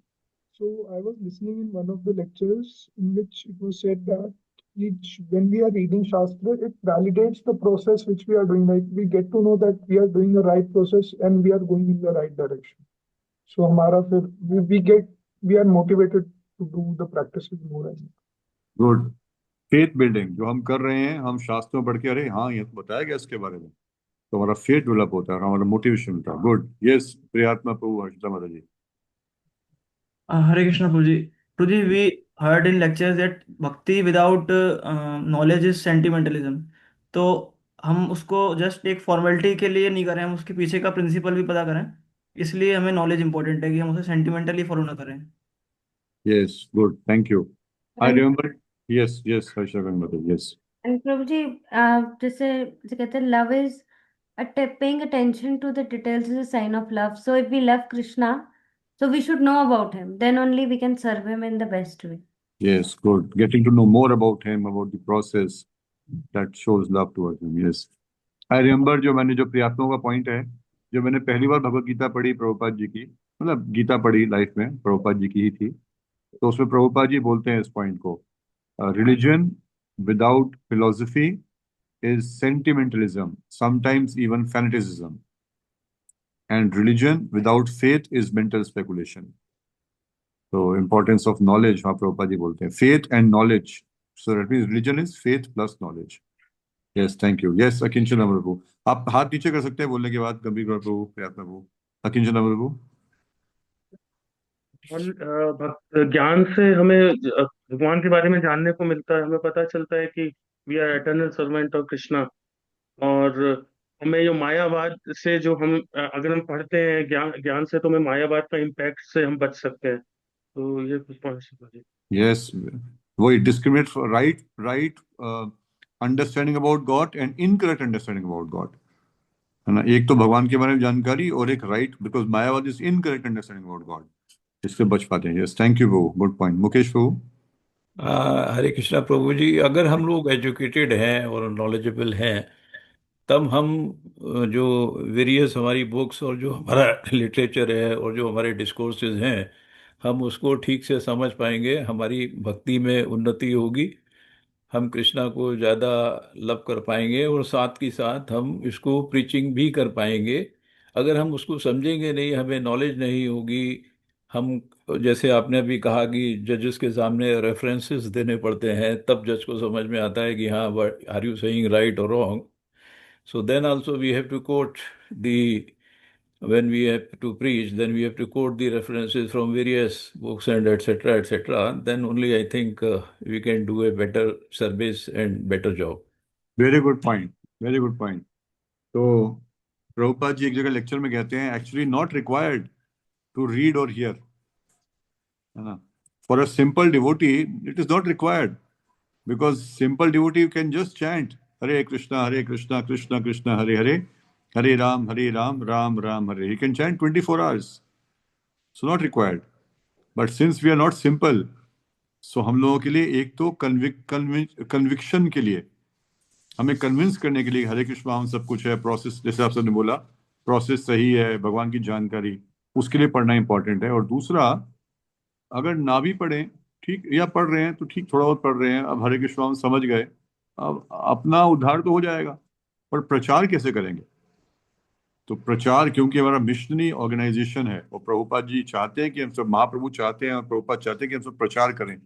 So I was listening in one of the lectures in which it was said that when we are reading Shastra, it validates the process which we are doing. Like we get to know that we are doing the right process and we are going in the right direction. So हमारा फिर we are motivated to do the practices more and more. Good. Faith building जो हम कर रहे हैं, हम शास्त्रों पढ़ के अरे हाँ ये तो बताया गया इसके बारे में, तो हमारा फेथ डेवलप होता है, हमारा मोटिवेशन होता है। गुड, यस, प्रियात्मा प्रभु, हर्षिता माता जी। Hare Krishna Prabhuji. Prabhuji, we heard in lectures that bhakti without knowledge is sentimentalism. तो हम उसको जस्ट एक फॉर्मेलिटी के लिए नहीं करें, हम उसके पीछे का प्रिंसिपल भी पता करें। इसलिए हमें नॉलेज इंपॉर्टेंट है कि हम उसे सेंटिमेंटली फॉलो ना करें। Yes, good, thank you. I And remember. Yes yes, Harshita माता जी, यस। and प्रभु जी, जैसे जैसे कहते हैं love is paying attention to the details is a sign of love. So if we love Krishna, so we should know about him. Then only we can serve him in the best way. Yes, good. Getting to know more about him, about the process, that shows love towards him. Yes. I remember जो प्रियात्मा का पॉइंट है, जो मैंने पहली बार भगवत गीता पढ़ी प्रभुपाद जी की, मतलब गीता पढ़ी लाइफ में प्रभुपाद जी की ही थी, तो उसमें प्रभुपाद जी बोलते हैं इस पॉइंट को, religion without philosophy is sentimentalism, sometimes even fanaticism. And religion without faith is mental speculation. So importance of knowledge, वहाँ प्रभुपाद जी बोलते हैं, faith and knowledge. So that means religion is faith plus knowledge. Yes, thank you. Yes, अकिंचन प्रभु, आप हाथ नीचे कर सकते हैं बोलने के बाद, गंभीर प्रभु, प्रियात्मा प्रभु, अकिंचन प्रभु। ज्ञान से हमें भगवान के बारे में जानने को मिलता है, हमें पता चलता है कि we are eternal servant of Krishna, और हमें जो मायावाद से जो हम अगर हम पढ़ते हैं ज्ञान से, तो हमें मायावाद का इम्पैक्ट से हम बच सकते हैं। तो ये कुछ पॉइंट्स। यस, वही discriminate right understanding about God and incorrect understanding about God, है ना। एक तो भगवान के बारे में जानकारी और एक right, because Mayavad is incorrect understanding about God, इससे बच पाते हैं। Yes, thank you Prabhu, good point. Mukesh Prabhu. Hare Krishna Prabhu ji, अगर हम लोग एजुकेटेड हैं और नॉलेजेबल हैं, तब हम जो वेरियस हमारी बुक्स और जो हमारा लिटरेचर है और जो हमारे डिस्कोर्सेज हैं, हम उसको ठीक से समझ पाएंगे, हमारी भक्ति में उन्नति होगी, हम कृष्णा को ज़्यादा लव कर पाएंगे, और साथ ही साथ हम इसको प्रीचिंग भी कर पाएंगे। अगर हम उसको समझेंगे नहीं, हमें नॉलेज नहीं होगी, हम जैसे आपने अभी कहा कि जजेस के सामने रेफरेंसेस देने पड़ते हैं, तब जज को समझ में आता है कि हाँ, आर यू सेइंग राइट और wrong. So then also we have to quote when we have to preach, then we have to quote the references from various books and etc. etc. Then only I think we can do a better service and better job. Very good point, very good point. तो प्रभुपाद जी एक जगह लेक्चर में कहते हैं, actually not required to read और हियर, है ना। For a simple devotee it is not required, because simple devotee can just chant Hare Krishna Krishna Krishna Hare Hare, Hare Ram Ram Ram Hare. He can chant 24 hours. So not required. But since we are not simple, so हम लोगों के लिए एक तो कन्विक्शन के लिए, हमें कन्विंस करने के लिए हरे कृष्णा हम सब कुछ है, प्रोसेस जैसे आप सबने बोला, प्रोसेस सही है, भगवान की जानकारी, उसके लिए पढ़ना इंपॉर्टेंट है। और दूसरा, अगर ना भी पढ़ें ठीक, या पढ़ रहे हैं तो ठीक, थोड़ा बहुत पढ़ रहे हैं, अब हरे कृष्णा हम समझ गए, अब अपना उद्धार तो हो जाएगा, पर प्रचार कैसे करेंगे? तो प्रचार, क्योंकि हमारा मिशनरी ऑर्गेनाइजेशन है और प्रभुपाद जी चाहते हैं कि हम सब, महाप्रभु चाहते हैं और प्रभुपाद चाहते हैं कि हम सब प्रचार करें,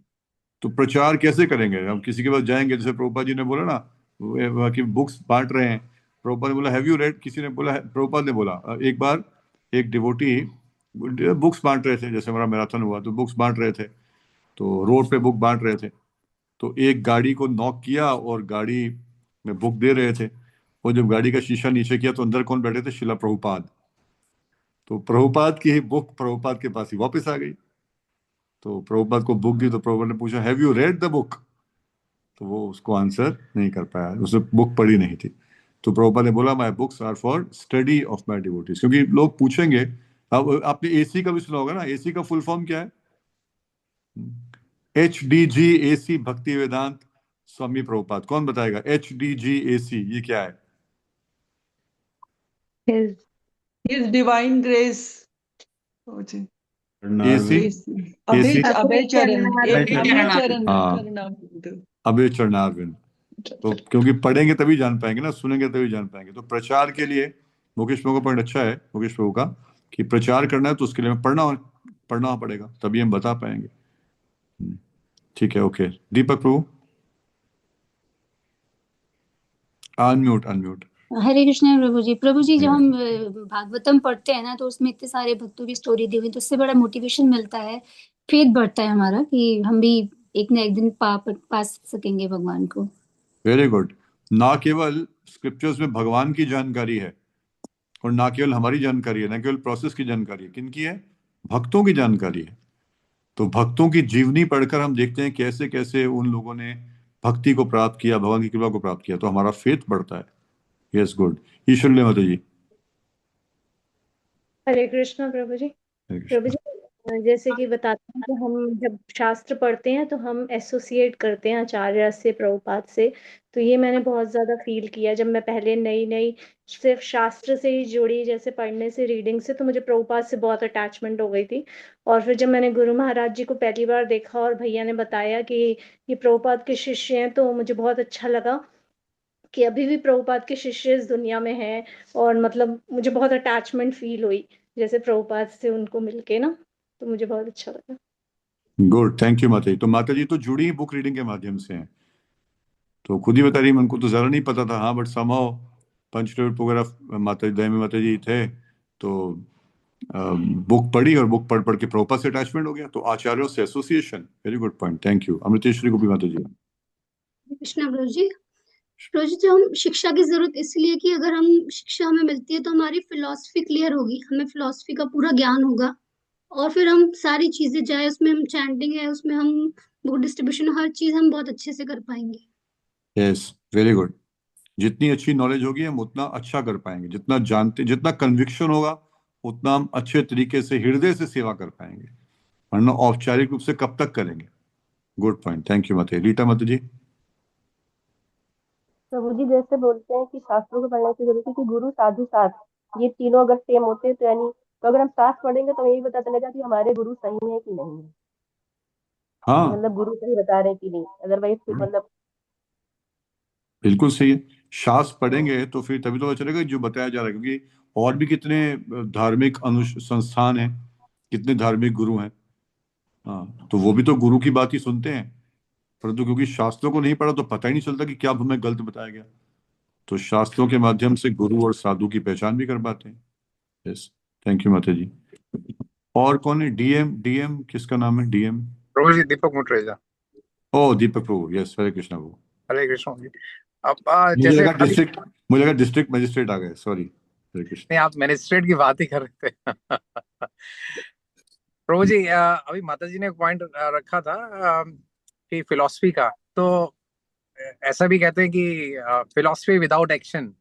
तो प्रचार कैसे करेंगे? हम किसी के पास जाएंगे, जैसे प्रभुपाद जी ने बोला ना कि बुक्स बांट रहे हैं, प्रभुपाद ने बोला हैव यू रेड, किसी ने बोला, प्रभुपाद ने बोला एक बार एक डिवोटी बुक्स बांट रहे थे, जैसे हमारा मैराथन हुआ तो बुक्स बांट रहे थे, तो रोड पे बुक बांट रहे थे, तो एक गाड़ी को नॉक किया और गाड़ी में बुक दे रहे थे, और जब गाड़ी का शीशा नीचे किया तो अंदर कौन बैठे थे? शिला प्रभुपाद। तो प्रभुपाद की ही बुक प्रभुपाद के पास ही वापस आ गई। तो प्रभुपाद को बुक दी तो प्रभुपाद ने पूछा have you read the book, तो वो उसको आंसर नहीं कर पाया, उसने बुक पढ़ी नहीं थी। तो प्रभुपाद ने बोला my books are for study of my devotees, क्योंकि लोग पूछेंगे। अब आपने एसी का भी सुना होगा ना, एसी का फुल फॉर्म क्या है? HDGAC, भक्ति वेदांत स्वामी प्रभुपाद। कौन बताएगा HDGAC ये क्या है? His divine grace. AC अभय AC अभय चरण अभय चरण हाँ, चरणारविंद। अभय चरणारविंद। तो क्योंकि पढ़ेंगे तभी जान पाएंगे ना, सुनेंगे तभी जान पाएंगे। तो प्रचार के लिए मुकेश प्रभु का पॉइंट अच्छा है, मुकेश प्रभु का, कि प्रचार करना है तो उसके लिए हमें पढ़ना पड़ेगा, तभी हम बता पाएंगे। ठीक है, ओके। दीपक प्रभु, अनम्यूट अनम्यूट। हरे कृष्ण प्रभु जी। प्रभु जी, जब हम भागवतम पढ़ते हैं ना, तो उसमें इतने सारे भक्तों की स्टोरी दी हुई, तो उससे बड़ा मोटिवेशन मिलता है, फेथ बढ़ता है हमारा कि हम भी एक ना एक दिन पा सकेंगे भगवान को। Very good. ना केवल स्क्रिप्चर्स में भगवान की जानकारी है, और ना केवल हमारी जानकारी है, ना केवल प्रोसेस की जानकारी है, किनकी है? भक्तों की जानकारी है। तो भक्तों की जीवनी पढ़कर हम देखते हैं कैसे कैसे उन लोगों ने भक्ति को प्राप्त किया, भगवान की कृपा को प्राप्त किया, तो हमारा फेथ बढ़ता है। Yes, good. ईश्वर माता जी। हरे कृष्णा प्रभु जी। प्रभु जी, जैसे कि बताते हैं कि हम जब शास्त्र पढ़ते हैं तो हम एसोसिएट करते हैं आचार्य से, प्रभुपाद से। तो ये मैंने बहुत ज्यादा फील किया जब मैं पहले नई नई सिर्फ शास्त्र से ही जुड़ी, जैसे पढ़ने से, रीडिंग से, तो मुझे प्रभुपाद से बहुत अटैचमेंट हो गई थी। और फिर जब मैंने गुरु महाराज जी को पहली बार देखा और भैया ने बताया कि ये प्रभुपाद के शिष्य हैं, तो मुझे बहुत अच्छा लगा कि अभी भी प्रभुपाद के शिष्य इस दुनिया में हैं। और मतलब मुझे बहुत अटैचमेंट फील हुई जैसे प्रभुपाद से उनको मिलके ना, तो मुझे बहुत अच्छा लगा। गुड, थैंक यू माता जी। तो माता जी तो जुड़ी ही बुक रीडिंग के माध्यम से हैं, तो खुद ही बता रही, उनको तो जरा नहीं पता था। हाँ, बट समहाउ पंचदेव वगैरह माता जी, दयामी माता जी थे, तो बुक पढ़ी और बुक पढ़ पढ़ के प्रभुपाद से अटैचमेंट हो गया, तो आचार्यों से association. Very good point, thank you. Amriteshwari Gopi Mata ji. Krishna Prabhu ji. Prabhu जी, जो हम शिक्षा की जरूरत इसलिए कि अगर हम शिक्षा हमें मिलती है तो हमारी फिलॉसफी क्लियर होगी, हमें फिलॉसफी का पूरा ज्ञान होगा, और फिर हम सारी चीजें, चाहे उसमें हम चैंटिंग है, उसमें हम बुक डिस्ट्रीब्यूशन, हर चीज हम बहुत अच्छे से कर पाएंगे। Yes, very good. जितनी अच्छी नॉलेज होगी हम उतना अच्छा कर पाएंगे, जितना जानते, जितना कन्विक्शन होगा उतना हम अच्छे तरीके से हृदय से सेवा कर पाएंगे, वरना औपचारिक रूप से कब तक करेंगे। गुड पॉइंट, थैंक यू माता। रीटा माता जी। प्रभु जी जैसे बोलते हैं कि शास्त्रों को पढ़ने की जरूरत है कि गुरु साधु साथ, ये तीनों अगर सेम होते तो यानी, तो अगर हम साथ पढ़ेंगे तो यही पता चलेगा कि हमारे गुरु सही है कि नहीं है, हाँ, मतलब गुरु सही बता रहे हैं कि नहीं, अदरवाइज मतलब। बिल्कुल सही है। शास्त्र पढ़ेंगे तो फिर तभी तो पता चलेगा जो बताया जा रहा है, क्योंकि और भी कितने धार्मिक संस्थान हैं, कितने धार्मिक गुरु हैं। हाँ, तो वो भी तो गुरु की बात ही सुनते हैं, परंतु क्योंकि शास्त्रों को नहीं पढ़ा तो पता ही नहीं चलता कि क्या हमें गलत बताया गया। तो शास्त्रों के माध्यम से गुरु और साधु की पहचान भी कर पाते हैं। यस, थैंक यू माता जी। और कौन है? डीएम, डीएम किसका नाम है? डीएम प्रभु जी, दीपक मुटरेजा। ओ, दीपक प्रभु। यस, हरे कृष्णा प्रभु। हरे कृष्ण जी। अब मुझे जैसे लगा अभी डिस्ट्रिक्ट मजिस्ट्रेट आ गए, सॉरी। हरे कृष्ण। नहीं, आप मैजिस्ट्रेट की बात ही कर रहे थे। प्रभु जी, अभी माता जी ने एक पॉइंट रखा था कि फिलॉसफी का, तो ऐसा भी कहते हैं कि फिलॉसफी विदाउट एक्शन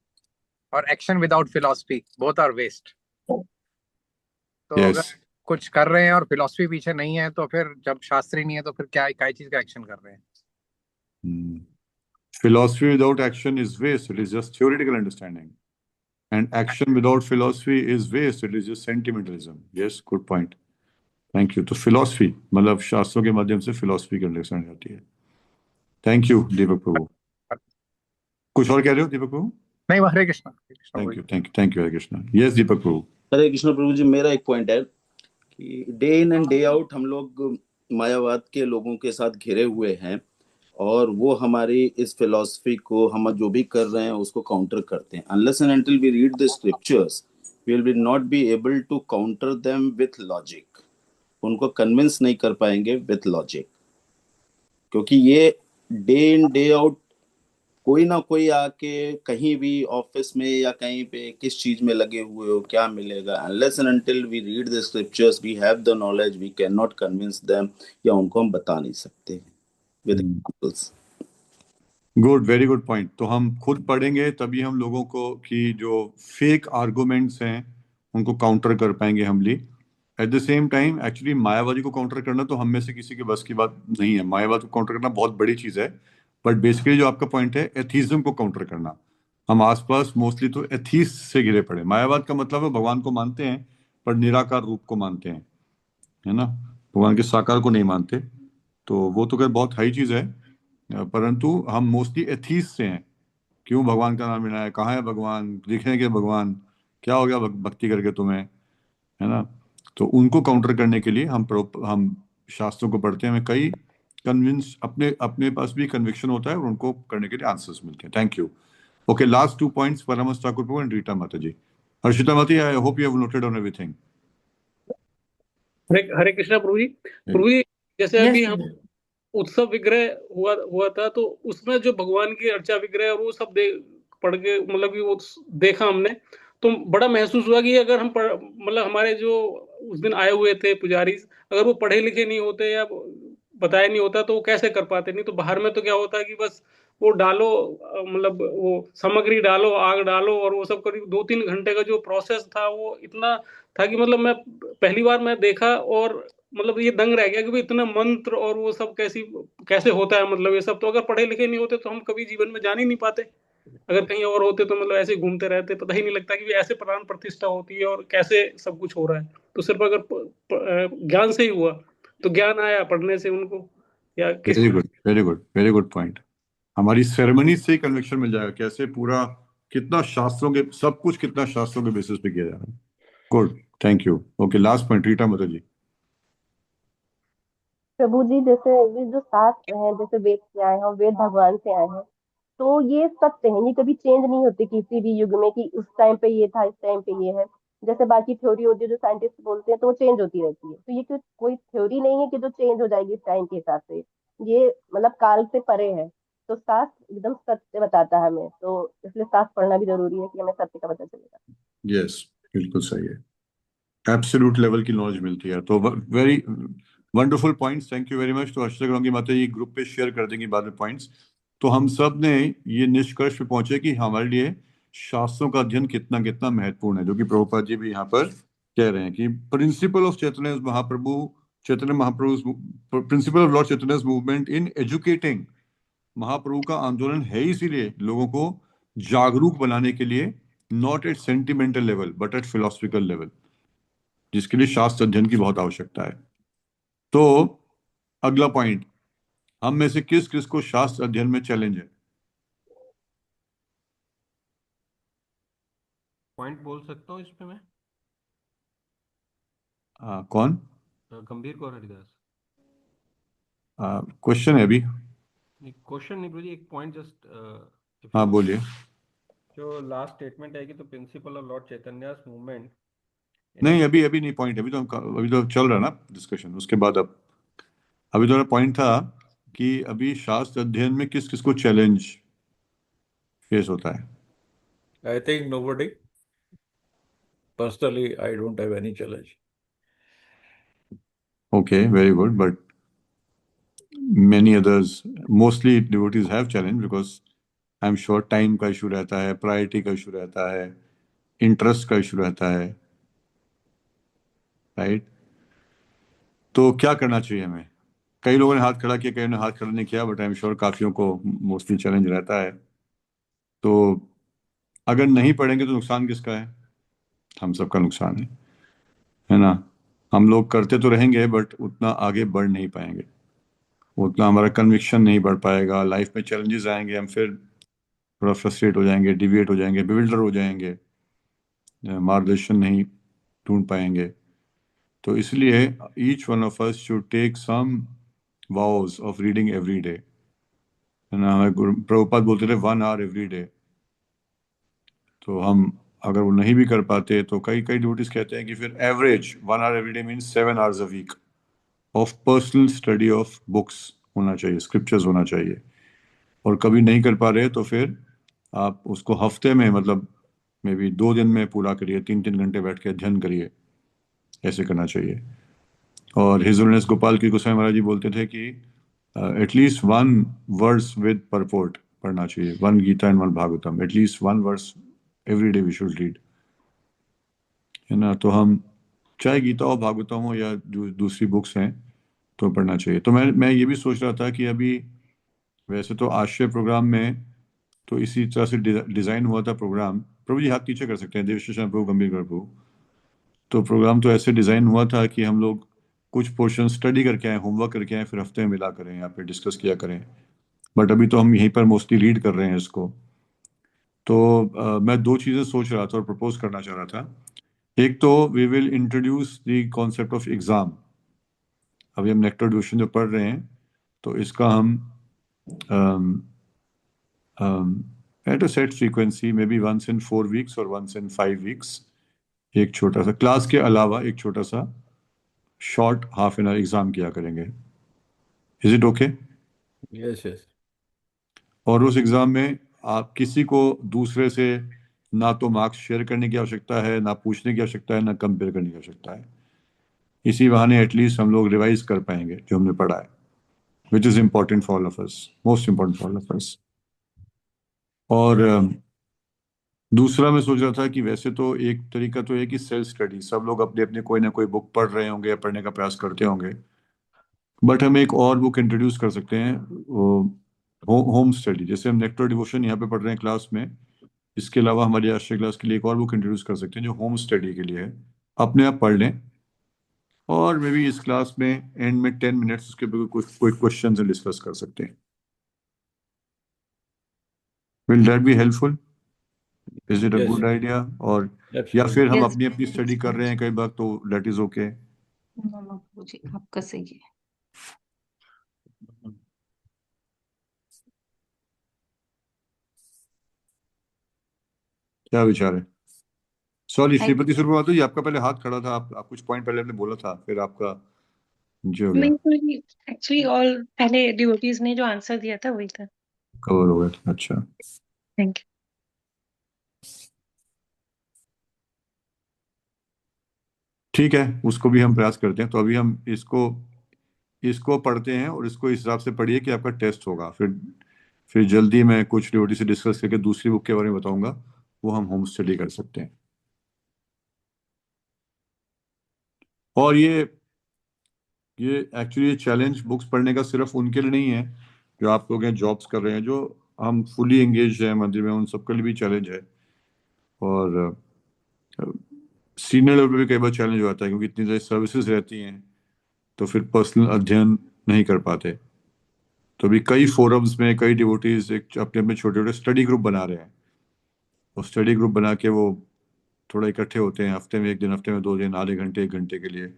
और action without philosophy both are waste. तो अगर यस, कुछ कर रहे हैं और फिलॉसफी पीछे नहीं है तो फिर, जब शास्त्र ही नहीं है तो फिर क्या चीज का एक्शन कर रहे हैं? philosophy without action is waste, it is just theoretical understanding, and action without philosophy is waste, it is just sentimentalism. Yes, good point, thank you. तो philosophy मतलब शास्त्रों के माध्यम से philosophy की अंडरस्टैंडिंग आती है। Thank you Deepak Prabhu. कुछ और कह रहे हो दीपक प्रभु? नहीं, Hare Krishna Prabhu ji. Thank you Hare Krishna. Yes Deepak Prabhu. Hare Krishna Prabhu ji, मेरा एक पॉइंट है कि day in and day out हम लोग मायावाद के लोगों के साथ घिरे हुए हैं और वो हमारी इस फिलॉसफी को हम जो भी कर रहे हैं उसको काउंटर करते हैं। Unless and until we read the scriptures we will not be able to counter them with logic. उनको कन्विंस नहीं कर पाएंगे विथ लॉजिक, क्योंकि ये डे इन डे आउट कोई ना कोई आके कहीं भी ऑफिस में या कहीं पे किस चीज में लगे हुए हो, क्या मिलेगा। Unless and until we read the scriptures we have the knowledge, we can not convince them, या उनको हम बता नहीं सकते with examples. Good, very good point. तो हम खुद पढ़ेंगे तभी हम लोगों को की जो फेक आर्गुमेंट्स हैं उनको काउंटर कर पाएंगे हमली। At the same time actually Mayavadi को काउंटर करना तो हम में से किसी के बस की बात नहीं है। मायावाद को काउंटर करना बहुत बड़ी चीज़ है, बट बेसिकली जो आपका पॉइंट है एथीज्म को काउंटर करना। हम आसपास मोस्टली तो एथीस्ट से घिरे पड़े। मायावाद का मतलब है भगवान को मानते हैं पर निराकार रूप को मानते हैं, है ना, भगवान के साकार को नहीं मानते। तो वो तो खैर बहुत हाई चीज़ है, परंतु हम मोस्टली एथीस्ट से हैं। क्यों भगवान का नाम लेना है, कहाँ है भगवान, दिखेंगे कि भगवान, क्या हो गया भक्ति करके तुम्हें, है ना। तो उनको काउंटर करने के लिए हम शास्त्रों को पढ़ते हैं। हमें कई कन्विंस अपने अपने पास भी कन्विक्शन होता है और उनको करने के लिए आंसर्स मिलते हैं। Thank you. Okay, last 2 points, Paramhans Thakur Prabhu and Rita Mata ji. Harshita Mata, I hope you have noted on everything. Hare Krishna Prabhu ji. Prabhu ji, जैसे यस अभी हम उत्सव विग्रह हुआ था, तो उसमें जो भगवान की अर्चा विग्रह और वो सब पढ़ के मतलब कि वो देखा हमने, तो बड़ा महसूस हुआ कि अगर हम मतलब हमारे जो उस दिन आए हुए थे पुजारी, अगर वो पढ़े लिखे नहीं होते या बताया नहीं होता तो वो कैसे कर पाते। नहीं तो बाहर में तो क्या होता है कि बस वो डालो, मतलब वो सामग्री डालो, आग डालो, और वो सब करीब 2-3 घंटे का जो प्रोसेस था वो इतना था कि मतलब मैं पहली बार मैं देखा और मतलब ये दंग रह गया कि भाई इतना मंत्र और वो सब कैसे होता है। मतलब ये सब तो अगर पढ़े लिखे नहीं होते तो हम कभी जीवन में जान ही नहीं पाते। अगर कहीं और होते तो मतलब ऐसे ही घूमते रहते, पता ही नहीं लगता कि ऐसे प्राण प्रतिष्ठा होती है और कैसे सब कुछ हो रहा है। तो सिर्फ अगर ज्ञान से ही हुआ तो ज्ञान आया पढ़ने से उनको, या किस वेरी गुड पॉइंट। हमारी सेरेमनी से ही कन्विक्शन मिल जाएगा कैसे पूरा कितना शास्त्रों के सब कुछ कितना शास्त्रों के बेसिस पे किया जा रहा है। Good, thank you. Okay, last point Rita Mata ji. Prabhu ji, जैसे ये जो शास्त्र हैं, जैसे वेद से आए हैं, वेद भगवान से आए हैं, तो ये सत्य है, ये कभी चेंज नहीं होते किसी भी युग में कि उस टाइम पे ये था, इस टाइम पे ये है। जैसे बाकी थ्योरी होती है जो साइंटिस्ट बोलते हैं तो वो चेंज होती रहती है, तो ये कोई थ्योरी नहीं है कि जो चेंज हो जाएगी इस टाइम के हिसाब से। ये मतलब काल से परे है, तो शास्त्र एकदम सत्य बताता है हमें, तो इसलिए शास्त्र पढ़ना भी जरूरी है कि हमें सत्य का पता चलेगा। यस, बिल्कुल सही है। एब्सोल्यूट लेवल की नॉलेज मिलती है। तो very wonderful points, thank you very much. तो हर्षिता करूंगी माता जी ग्रुप पे शेयर कर देंगी बाद में पॉइंट्स। तो हम सब ने ये निष्कर्ष पे पहुंचे कि हमारे लिए शास्त्रों का अध्ययन कितना कितना महत्वपूर्ण है, जो कि प्रभुपाद जी भी यहाँ पर कह रहे हैं कि principle of Chaitanya Mahaprabhu principle of lord Chaitanya movement in educating, Mahaprabhu का आंदोलन है इसीलिए लोगों को जागरूक बनाने के लिए, not at sentimental level but at philosophical level, जिसके लिए शास्त्र अध्ययन की बहुत आवश्यकता है। तो अगला पॉइंट, हम में से किस किस को शास्त्र अध्ययन में चैलेंज है? पॉइंट बोल सकता हूँ इस पे मैं? कौन? गंभीर कौर हरिदास। क्वेश्चन है अभी? क्वेश्चन नहीं प्रभु जी, एक पॉइंट जस्ट। हाँ बोलिए। जो लास्ट स्टेटमेंट है कि तो principal of lord Chaitanya movement. नहीं, अभी नहीं पॉइंट, अभी तो चल रहा है ना डिस्कशन, उसके बाद अब अभी तो पॉइंट था कि अभी शास्त्र अध्ययन में किस किस को चैलेंज फेस होता है। I think nobody. Personally, I don't have any challenge. Okay, very good, but many others, mostly devotees have challenge because I'm sure time का इशू रहता है, प्रायोरिटी का इशू रहता है, इंटरेस्ट का इशू रहता है, राइट? तो क्या करना चाहिए हमें? कई लोगों ने हाथ खड़ा किया, कई ने हाथ खड़ा नहीं किया, बट आई एम श्योर काफियों को मोस्टली चैलेंज रहता है। तो अगर नहीं पढ़ेंगे तो नुकसान किसका है? हम सबका नुकसान है ना। हम लोग करते तो रहेंगे बट उतना आगे बढ़ नहीं पाएंगे, उतना हमारा कन्विक्शन नहीं बढ़ पाएगा, लाइफ में चैलेंजेस आएंगे, हम फिर थोड़ा फ्रस्ट्रेट हो जाएंगे, डिविएट हो जाएंगे, बिविल्डर हो जाएंगे, मार्गदर्शन नहीं ढूंढ पाएंगे। तो इसलिए each one of us should take some vows of reading every day, है ना। हमें प्रभुपाद बोलते थे 1 hour एवरी डे। तो हम अगर वो नहीं भी कर पाते तो कई कई डिवोटीज कहते हैं कि फिर average 1 hour every day means 7 hours a week of personal study of books होना चाहिए, स्क्रिप्चर्स होना चाहिए। और कभी नहीं कर पा रहे तो फिर आप उसको हफ्ते में, मतलब मे बी 2 दिन में पूरा करिए, 3-3 घंटे बैठ के अध्ययन करिए, ऐसे करना चाहिए। और हिज होलिनेस गोपाल की गोसाई महाराज जी बोलते थे कि एटलीस्ट 1 वर्स विद परपोर्ट पढ़ना चाहिए, 1 Gita and 1 Bhagavatam, at least 1 verse every day we should read, है ना। तो हम चाहे गीता हो, भागवतम हो, या जो दूसरी बुक्स हैं तो पढ़ना चाहिए। तो मैं ये भी सोच रहा था कि अभी वैसे तो आश्रय प्रोग्राम में तो इसी तरह से डिज़ाइन हुआ था प्रोग्राम। प्रभु जी हाथ नीचे कर सकते हैं, देवशिषान प्रभु, गंभीर प्रभु। तो प्रोग्राम तो ऐसे डिज़ाइन हुआ था कि हम लोग कुछ पोर्शन स्टडी करके आए, होमवर्क करके आए, फिर हफ्ते में मिला करें, यहाँ पे डिस्कस किया करें। बट अभी तो हम यहीं पर मोस्टली रीड कर रहे हैं इसको। तो मैं 2 चीज़ें सोच रहा था और प्रपोज करना चाह रहा था। एक तो we will introduce the concept of exam. अभी हम नेक्टर डिवोशन जो पढ़ रहे हैं तो इसका हम at a set frequency, maybe once in 4 weeks और वंस इन 5 weeks, एक छोटा सा क्लास के अलावा एक छोटा सा short half an hour exam किया करेंगे। Is it okay? Yes yes. और उस एग्जाम में आप किसी को दूसरे से ना तो मार्क्स शेयर करने की आवश्यकता है, ना पूछने की आवश्यकता है, ना कंपेयर करने की आवश्यकता है। इसी बहाने एटलीस्ट हम लोग रिवाइज कर पाएंगे जो हमने पढ़ा है, which is important for all of us, most important for all of us. और दूसरा मैं सोच रहा था कि वैसे तो एक तरीका तो है कि सेल्फ स्टडी, सब लोग अपने अपने कोई ना कोई बुक पढ़ रहे होंगे या पढ़ने का प्रयास करते होंगे। बट हम एक और बुक इंट्रोड्यूस कर सकते हैं, होम स्टडी। जैसे हम नेक्टर डिवोशन यहाँ पे पढ़ रहे हैं क्लास में, इसके अलावा हमारी आश्रय क्लास के लिए एक और बुक इंट्रोड्यूस कर सकते हैं जो होम स्टडी के लिए है। अपने आप पढ़ लें और मे बी इस क्लास में एंड में 10 मिनट्स उसके ऊपर कुछ कोई क्वेश्चन डिस्कस कर सकते हैं। Will that be helpful? Is it a Yes, good idea? और या absolutely. फिर हम Yes. अपनी अपनी स्टडी कर रहे हैं कई बार, तो दैट इज ओके। जी आपका सही है। क्या विचार है? सॉरी, I- श्रीपति सुरभा जी, आपका पहले हाथ खड़ा था, आप कुछ पॉइंट पहले आपने बोला था, फिर आपका जो हो गया, मैं एक्चुअली ऑल पहले डिवोटीज ने जो आंसर दिया था वही था। कवर हो गया था। अच्छा, थैंक यू। ठीक है, उसको भी हम प्रयास करते हैं। तो अभी हम इसको इसको पढ़ते हैं और इसको इस हिसाब से पढ़िए कि आपका टेस्ट होगा। फिर जल्दी मैं कुछ डिवोटी से डिस्कस करके दूसरी बुक के बारे में बताऊंगा, वो हम होम स्टडी कर सकते हैं। और ये एक्चुअली ये चैलेंज बुक्स पढ़ने का सिर्फ उनके लिए नहीं है जो आप लोग हैं जॉब्स कर रहे हैं, जो हम फुली एंगेज हैं मंदिर में, उन सबके लिए भी चैलेंज है। और सीनियर लेवल पे भी कई बार चैलेंज हो जाता है क्योंकि इतनी सारी सर्विसेज रहती हैं, तो फिर पर्सनल अध्ययन नहीं कर पाते। तो अभी कई फोरम्स में कई डिवोटीज एक अपने अपने छोटे छोटे स्टडी ग्रुप बना रहे हैं। और स्टडी ग्रुप बना के वो थोड़ा इकट्ठे होते हैं, हफ्ते में 1 दिन, हफ्ते में 2 दिन, आधे घंटे 1 घंटे के लिए,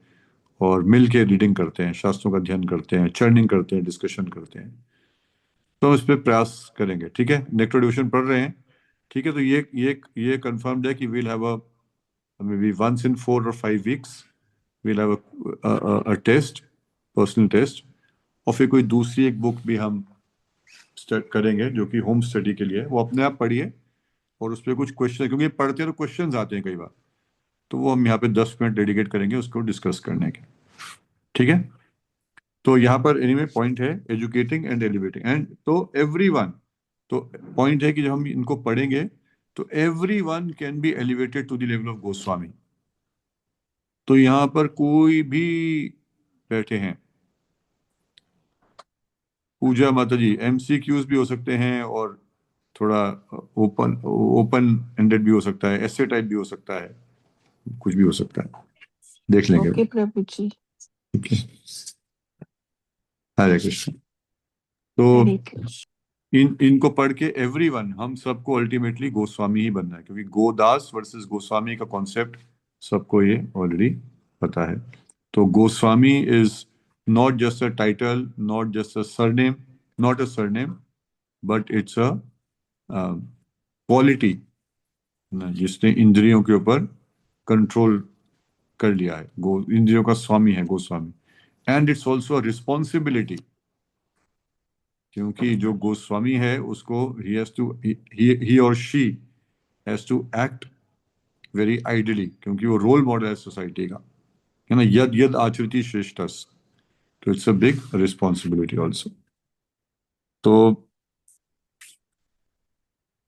और मिल के रीडिंग करते हैं, शास्त्रों का अध्ययन करते हैं, चर्निंग करते हैं, डिस्कशन करते हैं। तो हम इस पर प्रयास करेंगे, ठीक है। नेक्टर डिविजन पढ़ रहे हैं, ठीक है। तो ये कंफर्म्ड है कि we'll have a maybe once in 4 or 5 weeks we'll have a test, personal test। और फिर कोई दूसरी एक बुक भी हम स्टार्ट करेंगे जो कि होम स्टडी के लिए, वो अपने आप पढ़िए और उस पर कुछ क्वेश्चन, क्योंकि पढ़ते हैं तो क्वेश्चंस आते हैं कई बार, तो वो हम यहाँ पे 10 मिनट डेडिकेट करेंगे उसको डिस्कस करने के, ठीक है। तो यहाँ पर एनीवे पॉइंट है एजुकेटिंग एंड एलिवेटिंग, एंड तो एवरीवन, तो पॉइंट है कि जब हम इनको पढ़ेंगे तो everyone can be elevated to the level of Goswami. तो यहाँ पर कोई भी बैठे हैं, पूजा माता जी, एमसीक्यूज भी हो सकते हैं और थोड़ा ओपन एंडेड भी हो सकता है, ऐसे टाइप भी हो सकता है, कुछ भी हो सकता है, देख लेंगे। ओके प्रभु जी। ठीक है, हरे कृष्ण। तो हरे कृष्ण। इनको पढ़ के एवरीवन, हम सबको अल्टीमेटली गोस्वामी ही बनना है, क्योंकि गोदास वर्सेस गोस्वामी का कॉन्सेप्ट सबको ये ऑलरेडी पता है। तो Goswami is not just a title, not just a surname, not a surname, but it's a quality जिसने इंद्रियों के ऊपर कंट्रोल कर लिया है। इंद्रियों का स्वामी है Goswami. And it's also a responsibility, क्योंकि जो गोस्वामी है उसको ही और she has to act very ideally, क्योंकि वो रोल मॉडल है सोसाइटी का, है ना। यद यद आचरति श्रेष्ठस, तो it's a big responsibility also. तो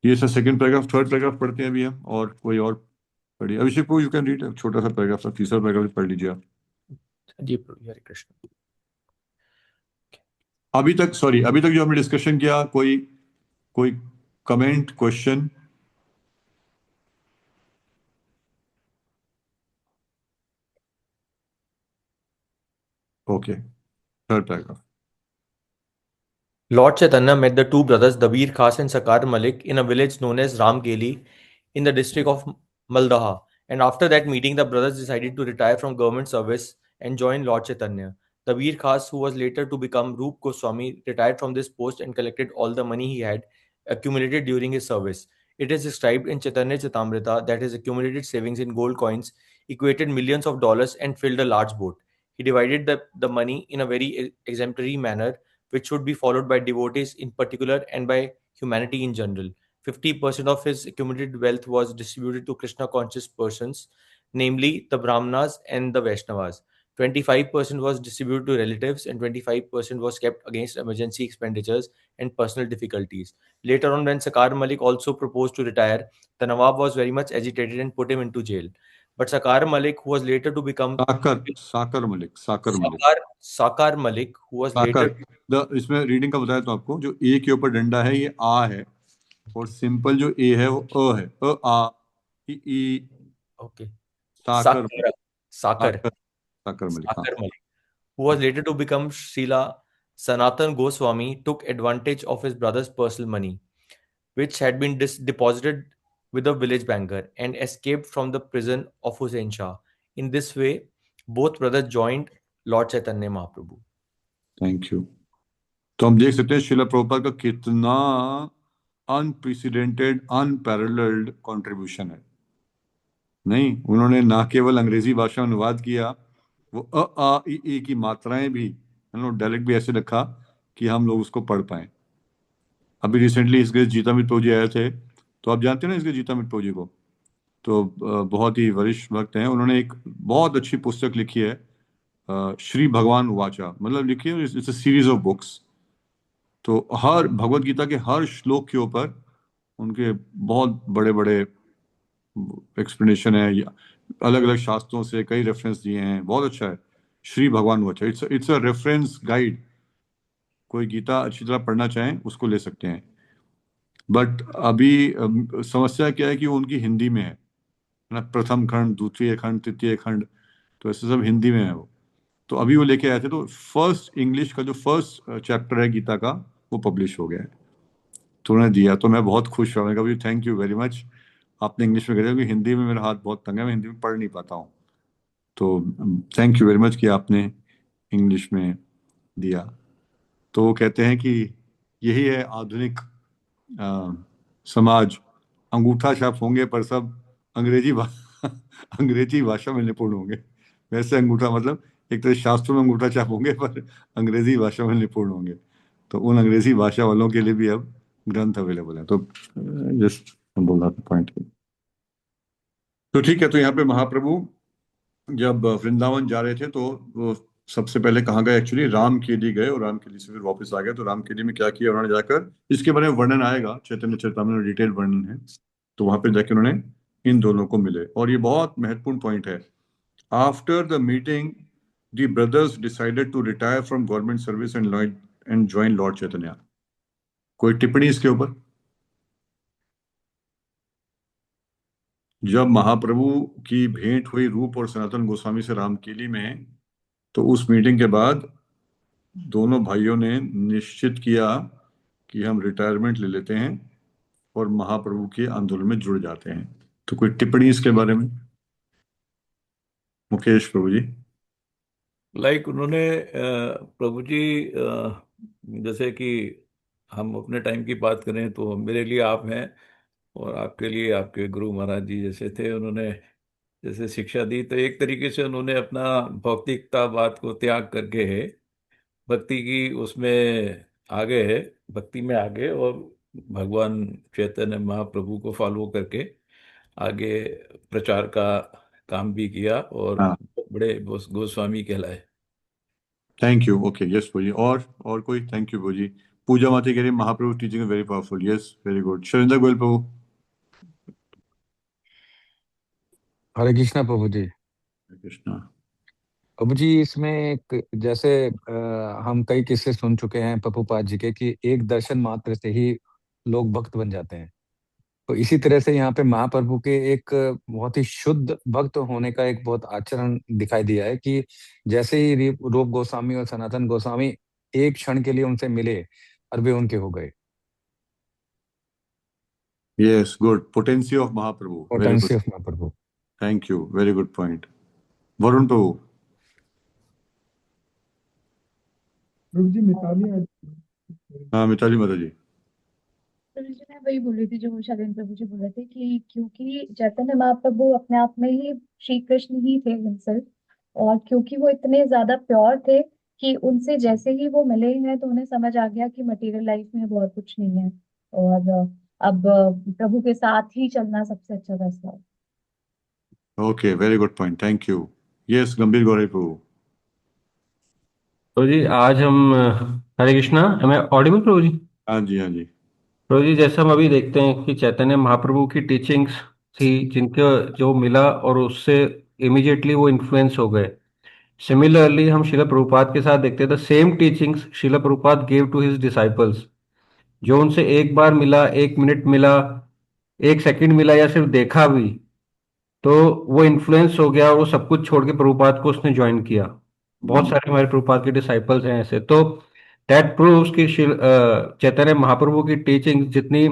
ये सब सेकंड पैराग्राफ। थर्ड पैराग्राफ पढ़ते हैं अभी हम, और कोई और पढ़िए। अभिषेक को यू कैन रीड, छोटा सा पैराग्राफ था, तीसरा पैराग्राफ पढ़ लीजिए आप। जी प्रभु, हरे कृष्ण। अभी तक जो हमने डिस्कशन किया, कोई comment, question? Okay, third paragraph. Lord Chaitanya met the two brothers Dabir Khas and Sakar Malik in a village known as Ramkeli in the district of Maldaha. And after that meeting, the brothers decided to retire from government service and join Lord Chaitanya. Dabir Khas, who was later to become Roop Goswami, retired from this post and collected all the money he had accumulated during his service. It is described in Chaitanya Chaitamrita that his accumulated savings in gold coins equated millions of dollars and filled a large boat. He divided the money in a very exemplary manner, which should be followed by devotees in particular and by humanity in general. 50% of his accumulated wealth was distributed to Krishna conscious persons, namely the Brahmanas and the Vaishnavas. 25% was distributed to relatives, and 25% was kept against emergency expenditures and personal difficulties. Later on, when Sakar Malik also proposed to retire, the Nawab was very much agitated and put him into jail. But Sakar Malik, who was later to become साकर Malik, Sakar Malik, who was साकर, later इसमें रीडिंग का बताया तो आपको, जो ए के ऊपर डंडा है ये आ है, और सिंपल जो ए है वो अ है, अ आ ई। okay साकर Sakar मलिक, हाँ। Malik, who was later to become Srila Sanatan Goswami, took advantage of his brother's personal money, which had been deposited with a village banker, and escaped from the prison of Hussain Shah. In this way, both brothers joined Lord Chaitanya Mahaprabhu. Thank you. तो हम देख सकते हैं श्रीला प्रभुपाद का कितना अनप्रेसिडेंटेड, अनपैरेलल्ड कंट्रीब्यूशन है। नहीं, उन्होंने ना केवल अंग्रेजी भाषा में अनुवाद किया, वो अ आ ई की मात्राएं भी, डायलेक्ट भी ऐसे रखा कि हम लोग उसको पढ़ पाए। अभी रिसेंटली इसके जीतामित प्रभु जी आए थे, तो आप जानते हैं ना इसके जीतामित प्रभु जी को, तो बहुत ही वरिष्ठ भक्त हैं। उन्होंने एक बहुत अच्छी पुस्तक लिखी है, श्री भगवान वाचा, मतलब लिखी है, it's a series of books. तो हर भगवत गीता के हर श्लोक के ऊपर उनके बहुत बड़े बड़े एक्सप्लेनेशन है, अलग अलग शास्त्रों से कई रेफरेंस दिए हैं, बहुत अच्छा है श्री भगवान वाचा। It's a reference guide. कोई गीता अच्छी तरह पढ़ना चाहें उसको ले सकते हैं। बट अभी समस्या क्या है कि वो उनकी हिंदी में है ना, प्रथम खंड, द्वितीय खंड, तृतीय खंड, तो ऐसे सब हिंदी में है वो। तो अभी वो लेके आए थे, तो फर्स्ट इंग्लिश का जो फर्स्ट चैप्टर है गीता का वो पब्लिश हो गया है, तो उन्होंने दिया। तो मैं बहुत खुश हुआ, मैं कहा थैंक यू वेरी मच, आपने इंग्लिश में कह दिया, क्योंकि हिंदी में मेरा हाथ बहुत तंग है, मैं हिंदी में पढ़ नहीं पाता हूँ। तो थैंक यू वेरी मच कि आपने इंग्लिश में दिया। तो वो कहते हैं कि यही है आधुनिक समाज, अंगूठा छाप होंगे पर सब अंग्रेजी भाषा में निपुण होंगे। वैसे अंगूठा मतलब एक तरह शास्त्रों में अंगूठा छाप होंगे पर अंग्रेजी भाषा में निपुण होंगे। तो उन अंग्रेजी भाषा वालों के लिए भी अब ग्रंथ अवेलेबल है। तो जस्ट बोल रहा था पॉइंट। तो ठीक है, तो यहाँ पे महाप्रभु जब वृंदावन जा रहे थे तो वो सबसे पहले कहाँ गए, एक्चुअली रामकेली गए, और रामकेली से फिर वापस आ गए। तो रामकेली में क्या किया उन्होंने जाकर, इसके बारे में वर्णन आएगा चैतन्य चरितामृत में, डिटेल वर्णन है। तो वहां पे जाकर उन्होंने इन दोनों को मिले, और ये बहुत महत्वपूर्ण पॉइंट है। After the meeting the brothers decided to retire from government service and join lord Chaitanya. कोई टिप्पणी इसके ऊपर? जब महाप्रभु की भेंट हुई रूप और सनातन गोस्वामी से रामकेली में, तो उस मीटिंग के बाद दोनों भाइयों ने निश्चित किया कि हम रिटायरमेंट ले लेते हैं और महाप्रभु के आंदोलन में जुड़ जाते हैं। तो कोई टिप्पणी इसके बारे में? मुकेश प्रभु जी। उन्होंने प्रभु जी, जैसे कि हम अपने टाइम की बात करें तो मेरे लिए आप हैं और आपके लिए आपके गुरु महाराज जी जैसे थे। उन्होंने जैसे शिक्षा दी तो एक तरीके से उन्होंने अपना भौतिकता बात को त्याग करके है भक्ति की उसमें आगे है, भक्ति में आगे, और भगवान चैतन्य महाप्रभु को फॉलो करके आगे प्रचार का काम भी किया और हाँ, बड़े गोस्वामी कहलाए। Thank you. Okay, yes Prabhu ji. और कोई? थैंक यू प्रभु जी। पूजा माता कह रही Mahaprabhu teaching very powerful. Yes, very good. Shailendra Goyal Prabhu. Hare Krishna Prabhu ji. Krishna Prabhu ji, इसमें एक जैसे हम कई किस्से सुन चुके हैं प्रभुपाद जी के कि एक दर्शन मात्र से ही लोग भक्त बन जाते हैं। तो इसी तरह से यहाँ पे महाप्रभु के एक बहुत ही शुद्ध भक्त होने का एक बहुत आचरण दिखाई दिया है कि जैसे ही रूप गोस्वामी और सनातन गोस्वामी एक क्षण के लिए उनसे मिले और वे उनके हो गए। Yes, good. Potency of Mahaprabhu, very good. Potency of Mahaprabhu. Thank you, very good point. Varun Prabhu. Prabhu ji Mitali हाँ, मिताली माता जी। प्रभु जी, मैं वही बोल रही थी जो शैलेंद्र प्रभु जी बोल रहे थे कि क्योंकि चैतन्य महाप्रभु अपने आप में ही श्री कृष्ण ही थे हिमसेल्फ, और क्योंकि वो इतने ज्यादा प्योर थे कि उनसे जैसे ही वो मिले हैं तो उन्हें समझ आ गया कि मटेरियल लाइफ में बहुत कुछ नहीं है, और अब प्रभु के साथ ही चलना सबसे अच्छा फैसला है। Okay, very good point, thank you. Yes, गंभीर गौरी प्रभु। प्रभु जी आज हम हरे कृष्णा, मैं ऑडिबल प्रभु जी? हाँ जी, हाँ जी। प्रभु जी जैसे हम अभी देखते हैं कि चैतन्य महाप्रभु की टीचिंग्स थी जिनके जो मिला और उससे इमीडिएटली वो इन्फ्लुएंस हो गए। सिमिलरली हम शिला प्रभुपाद के साथ देखते हैं the same teachings Srila Prabhupada gave to his disciples. जो उनसे एक बार मिला, 1 मिनट मिला, 1 सेकंड मिला या सिर्फ देखा भी, तो वो इन्फ्लुएंस हो गया और वो सब कुछ छोड़ के प्रभुपाद को उसने ज्वाइन किया। बहुत सारे हमारे प्रभुपाद के डिसाइपल्स हैं ऐसे। तो दैट प्रूव्स कि चैतन्य महाप्रभु की टीचिंग जितनी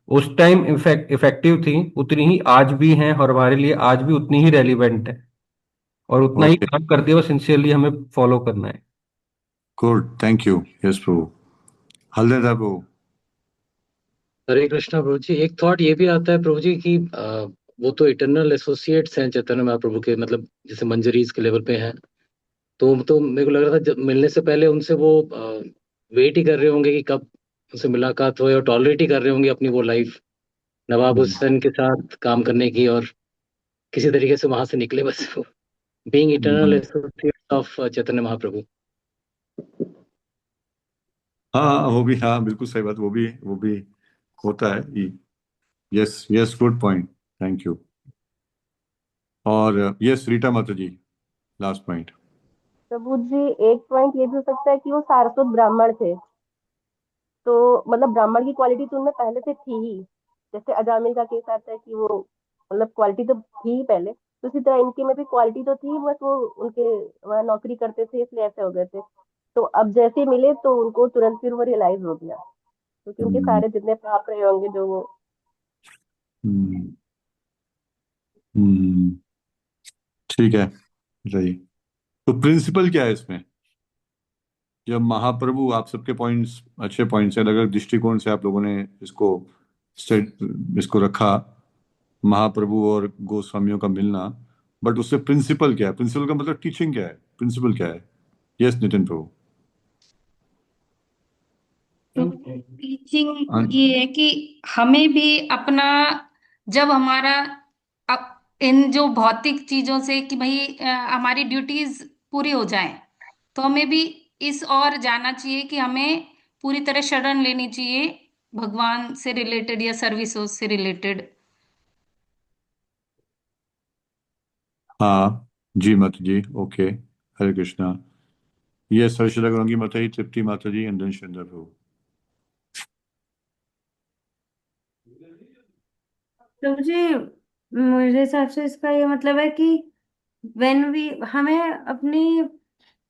उस टाइम इफेक्टिव थी उतनी ही आज भी हैं और हमारे लिए आज भी उतनी ही रेलिवेंट है और उतना ही ओके, काम करती है। बस सिंसियरली हमें फॉलो करना है। Good, thank you. यस प्रभु। हल्देदा प्रभु। हरे कृष्णा प्रभु जी, एक थॉट ये भी आता है प्रभु जी कि वो तो इटर्नल एसोसिएट्स हैं चैतन्य महाप्रभु के, मतलब जैसे मंजरीज के लेवल पे हैं। तो मेरे को लग रहा था जब मिलने से पहले उनसे वो वेट ही कर रहे होंगे कि कब उनसे मुलाकात हो, और टॉलरेट ही कर रहे होंगे अपनी वो लाइफ नवाब हुसैन के साथ काम करने की, और किसी तरीके से वहां से निकले बस being eternal associates of Chaitanya महाप्रभु। हाँ, वो भी, हाँ बिल्कुल सही बात। वो भी होता है। Yes, yes, good point, thank you. और यस, रीटा माता जी, लास्ट पॉइंट। प्रभु जी, एक पॉइंट ये भी हो सकता है कि वो सारस्वत ब्राह्मण थे, तो मतलब ब्राह्मण की क्वालिटी तो उनमें पहले से थी ही। जैसे अजामिल का केस आता है कि वो मतलब क्वालिटी तो थी ही पहले, तो उसी तरह इनके में भी क्वालिटी तो थी, बस वो उनके वहाँ नौकरी करते थे इसलिए ऐसे हो गए थे। तो अब जैसे मिले तो उनको तुरंत फिर वो रियलाइज हो गया, क्योंकि उनके सारे जितने पाप रहे होंगे जो वो हम्म, हम्म, ठीक है, सही। तो प्रिंसिपल क्या है इसमें? जब महाप्रभु, आप सबके पॉइंट्स अच्छे पॉइंट्स हैं, अलग दृष्टिकोण से आप लोगों ने इसको रखा, महाप्रभु और गोस्वामियों का मिलना। बट उससे प्रिंसिपल क्या है? प्रिंसिपल का मतलब टीचिंग क्या है? प्रिंसिपल क्या है? यस, नितिन प्रभु। टीचिंग ये है कि हमें भी अपना, जब हमारा इन जो भौतिक चीजों से कि भाई हमारी ड्यूटीज पूरी हो जाए, तो हमें भी इस और जाना चाहिए कि हमें पूरी तरह शरण लेनी चाहिए भगवान से रिलेटेड या सर्विस से रिलेटेड। हाँ जी, माता जी। ओके, हरे कृष्णा। ये सरशिला गौरंगी माता जी, तृप्ति माता जी, एंड देन शिंदर प्रभु। प्रभु जी, मेरे हिसाब से इसका ये मतलब है कि व्हेन वी हमें अपनी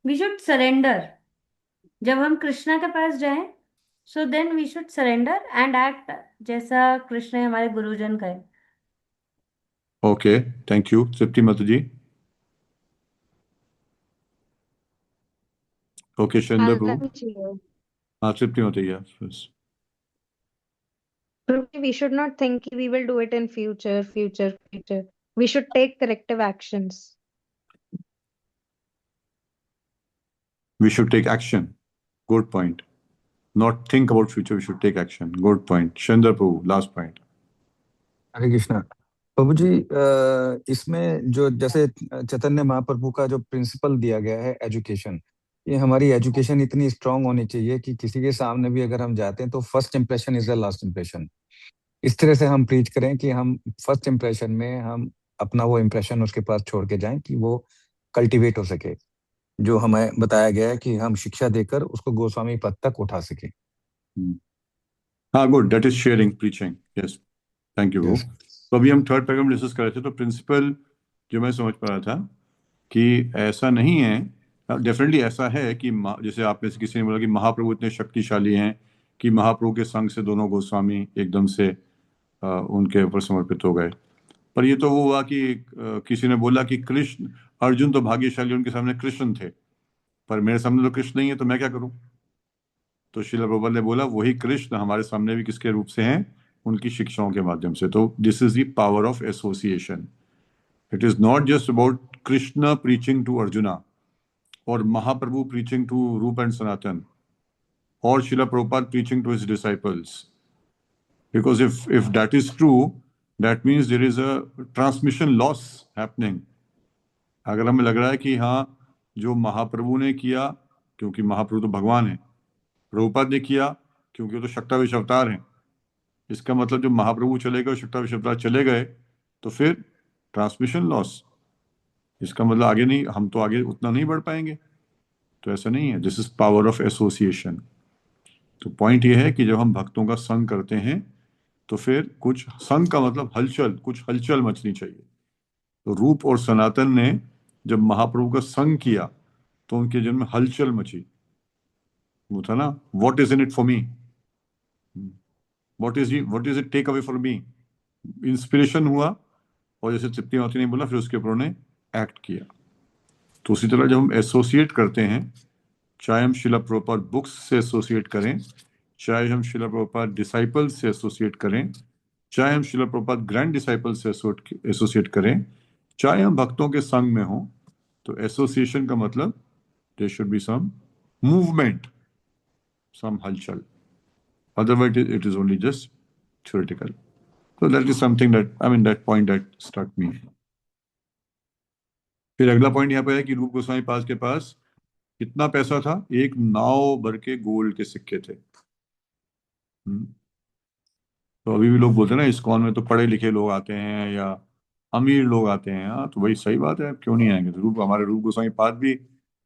वी शुड सरेंडर। जब हम कृष्णा के पास जाएं So then we should surrender and act जैसा कृष्ण हमारे गुरुजन कहे. Okay, thank you. Tripti Mata ji. Okay, Shailendra प्रभु। हाँ, तृप्ति माता जी, yes. We should not think we will do it in future. We should take corrective actions. We should take action. Good point. Not think about future, we should take action. Good point. Shaileंद्र Prabhu, last point. हरे कृष्णा। प्रभु जी, इसमें जो जैसे चैतन्य महाप्रभु का जो प्रिंसिपल दिया गया है एजुकेशन, ये हमारी एजुकेशन इतनी स्ट्रांग होनी चाहिए कि किसी के सामने भी अगर हम जाते हैं तो first impression is the last impression. इस तरह से हम प्रीच करें कि हम फर्स्ट इंप्रेशन में हम अपना वो इंप्रेशन उसके पास छोड़ के जाएं कि वो कल्टीवेट हो सके, जो हमें बताया गया है कि हम शिक्षा देकर उसको गोस्वामी पद तक उठा सके। हाँ, good, that is sharing, preaching. Yes, thank you. Yes. तो अभी हम थर्ड पैराग्राफ डिस्कस कर रहे थे, तो प्रिंसिपल जो मैं समझ पा रहा था कि ऐसा नहीं है, डेफिनेटली ऐसा है कि जैसे आप में से किसी ने बोला कि महाप्रभु इतने शक्तिशाली हैं कि महाप्रभु के संग से दोनों गोस्वामी एकदम से उनके ऊपर समर्पित हो गए। पर ये तो वो हुआ कि किसी ने बोला कि कृष्ण, अर्जुन तो भाग्यशाली, उनके सामने कृष्ण थे, पर मेरे सामने तो कृष्ण नहीं है, तो मैं क्या करूं? तो श्रील प्रभुपाद ने बोला वही कृष्ण हमारे सामने भी किसके रूप से हैं? उनकी शिक्षाओं के माध्यम से। तो this is the power of association. It is not just about Krishna preaching to Arjuna और Mahaprabhu preaching to Rupa and Sanatana or Srila Prabhupada preaching to his disciples. Because if that is true, that means there is a transmission loss happening. अगर हमें लग रहा है कि हाँ, जो महाप्रभु ने किया, क्योंकि महाप्रभु तो भगवान है, प्रभुपाद ने किया क्योंकि वो तो शक्ताविश अवतार हैं, इसका मतलब जो महाप्रभु चले गए, शक्ताविश अवतार चले गए, तो फिर ट्रांसमिशन लॉस, इसका मतलब आगे नहीं, हम तो आगे उतना नहीं बढ़ पाएंगे। तो ऐसा नहीं है। This is power of association. तो पॉइंट ये है कि जब हम भक्तों का संग करते हैं तो फिर कुछ संग का मतलब हलचल, कुछ हलचल मचनी चाहिए। तो रूप और सनातन ने जब महाप्रभु का संग किया तो उनके जन्म में हलचल मची। वो था ना, what is in it for me, what is it take away for me. Inspiration हुआ और जैसे तृप्ति माता ने बोला, फिर उसके ऊपर उन्होंने एक्ट किया। तो उसी तरह जब हम एसोसिएट करते हैं, चाहे हम श्रील प्रभुपाद बुक्स से एसोसिएट करें, चाहे हम श्रील प्रभुपाद डिसाइपल से एसोसिएट करें, चाहे हम श्रील प्रभुपाद ग्रैंड डिसाइपल से एसोसिएट करें, चाहे हम भक्तों के संग में हों, तो एसोसिएशन का मतलब there should be some movement, some हलचल। Otherwise it is only just theoretical. So that is something that, I mean, that point that struck me. फिर अगला पॉइंट यहाँ पे है कि रूप गोस्वामी पाद के पास कितना पैसा था? एक नाव भर के गोल्ड के सिक्के थे। तो अभी भी लोग बोलते हैं ना, इस्कॉन में तो पढ़े लिखे लोग आते हैं या अमीर लोग आते हैं। हाँ, तो वही सही बात है, क्यों नहीं आएंगे? तो हमारे रूप गोस्वामी पाद भी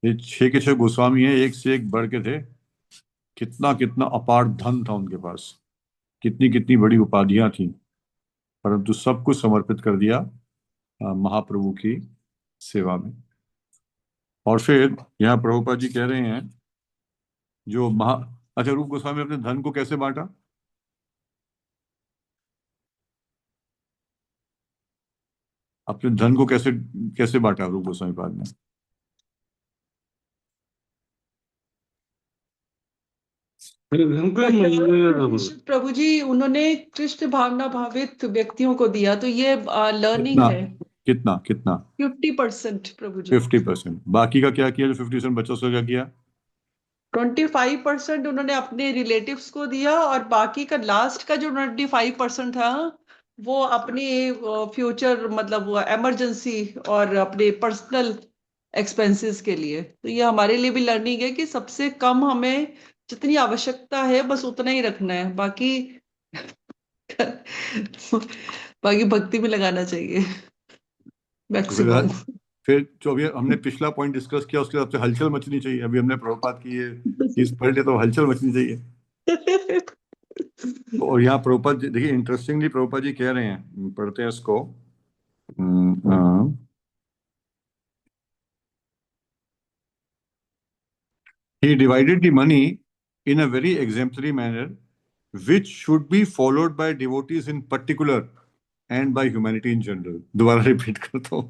ये 6 के 6 गोस्वामी है, एक से एक बढ़ के थे। कितना कितना अपार धन था उनके पास, कितनी कितनी बड़ी उपाधियां थी, परंतु सब कुछ समर्पित कर दिया महाप्रभु की सेवा में। और फिर यहाँ प्रभुपाद जी कह रहे हैं जो अच्छा, रूप गोस्वामी अपने धन को कैसे बांटा? अपने धन को कैसे कैसे बांटा रूप गोस्वामी पाद ने? प्रभु जी, उन्होंने कृष्ण भावना भावित व्यक्तियों को दिया, तो ये लर्निंग है। कितना कितना? 50% प्रभु जी। 50%। बाकी का क्या किया? जो 50% बच्चों से क्या किया? 25% उन्होंने अपने रिलेटिव्स को दिया, और बाकी का लास्ट का जो 25% था वो अपनी फ्यूचर, मतलब वो इमरजेंसी और अपने पर्सनल एक्सपेंसेस के लिए। तो ये हमारे लिए भी लर्निंग है कि सबसे कम हमें जितनी आवश्यकता है बस उतना ही रखना है, बाकी बाकी भक्ति में लगाना चाहिए मैक्सिमम। फिर जो अभी हमने पिछला पॉइंट डिस्कस किया उसके हिसाब से हलचल मचनी चाहिए। अभी हमने प्रभुपाद की ये चीज पढ़ ली तो हलचल मचनी चाहिए। और यहाँ प्रभुपाद जी, देखिए इंटरेस्टिंगली प्रभुपाद जी कह रहे हैं, पढ़ते हैं इसको। He divided the money in a very exemplary manner, which should be followed by devotees in particular and by humanity in general. दोबारा रिपीट करता हूँ,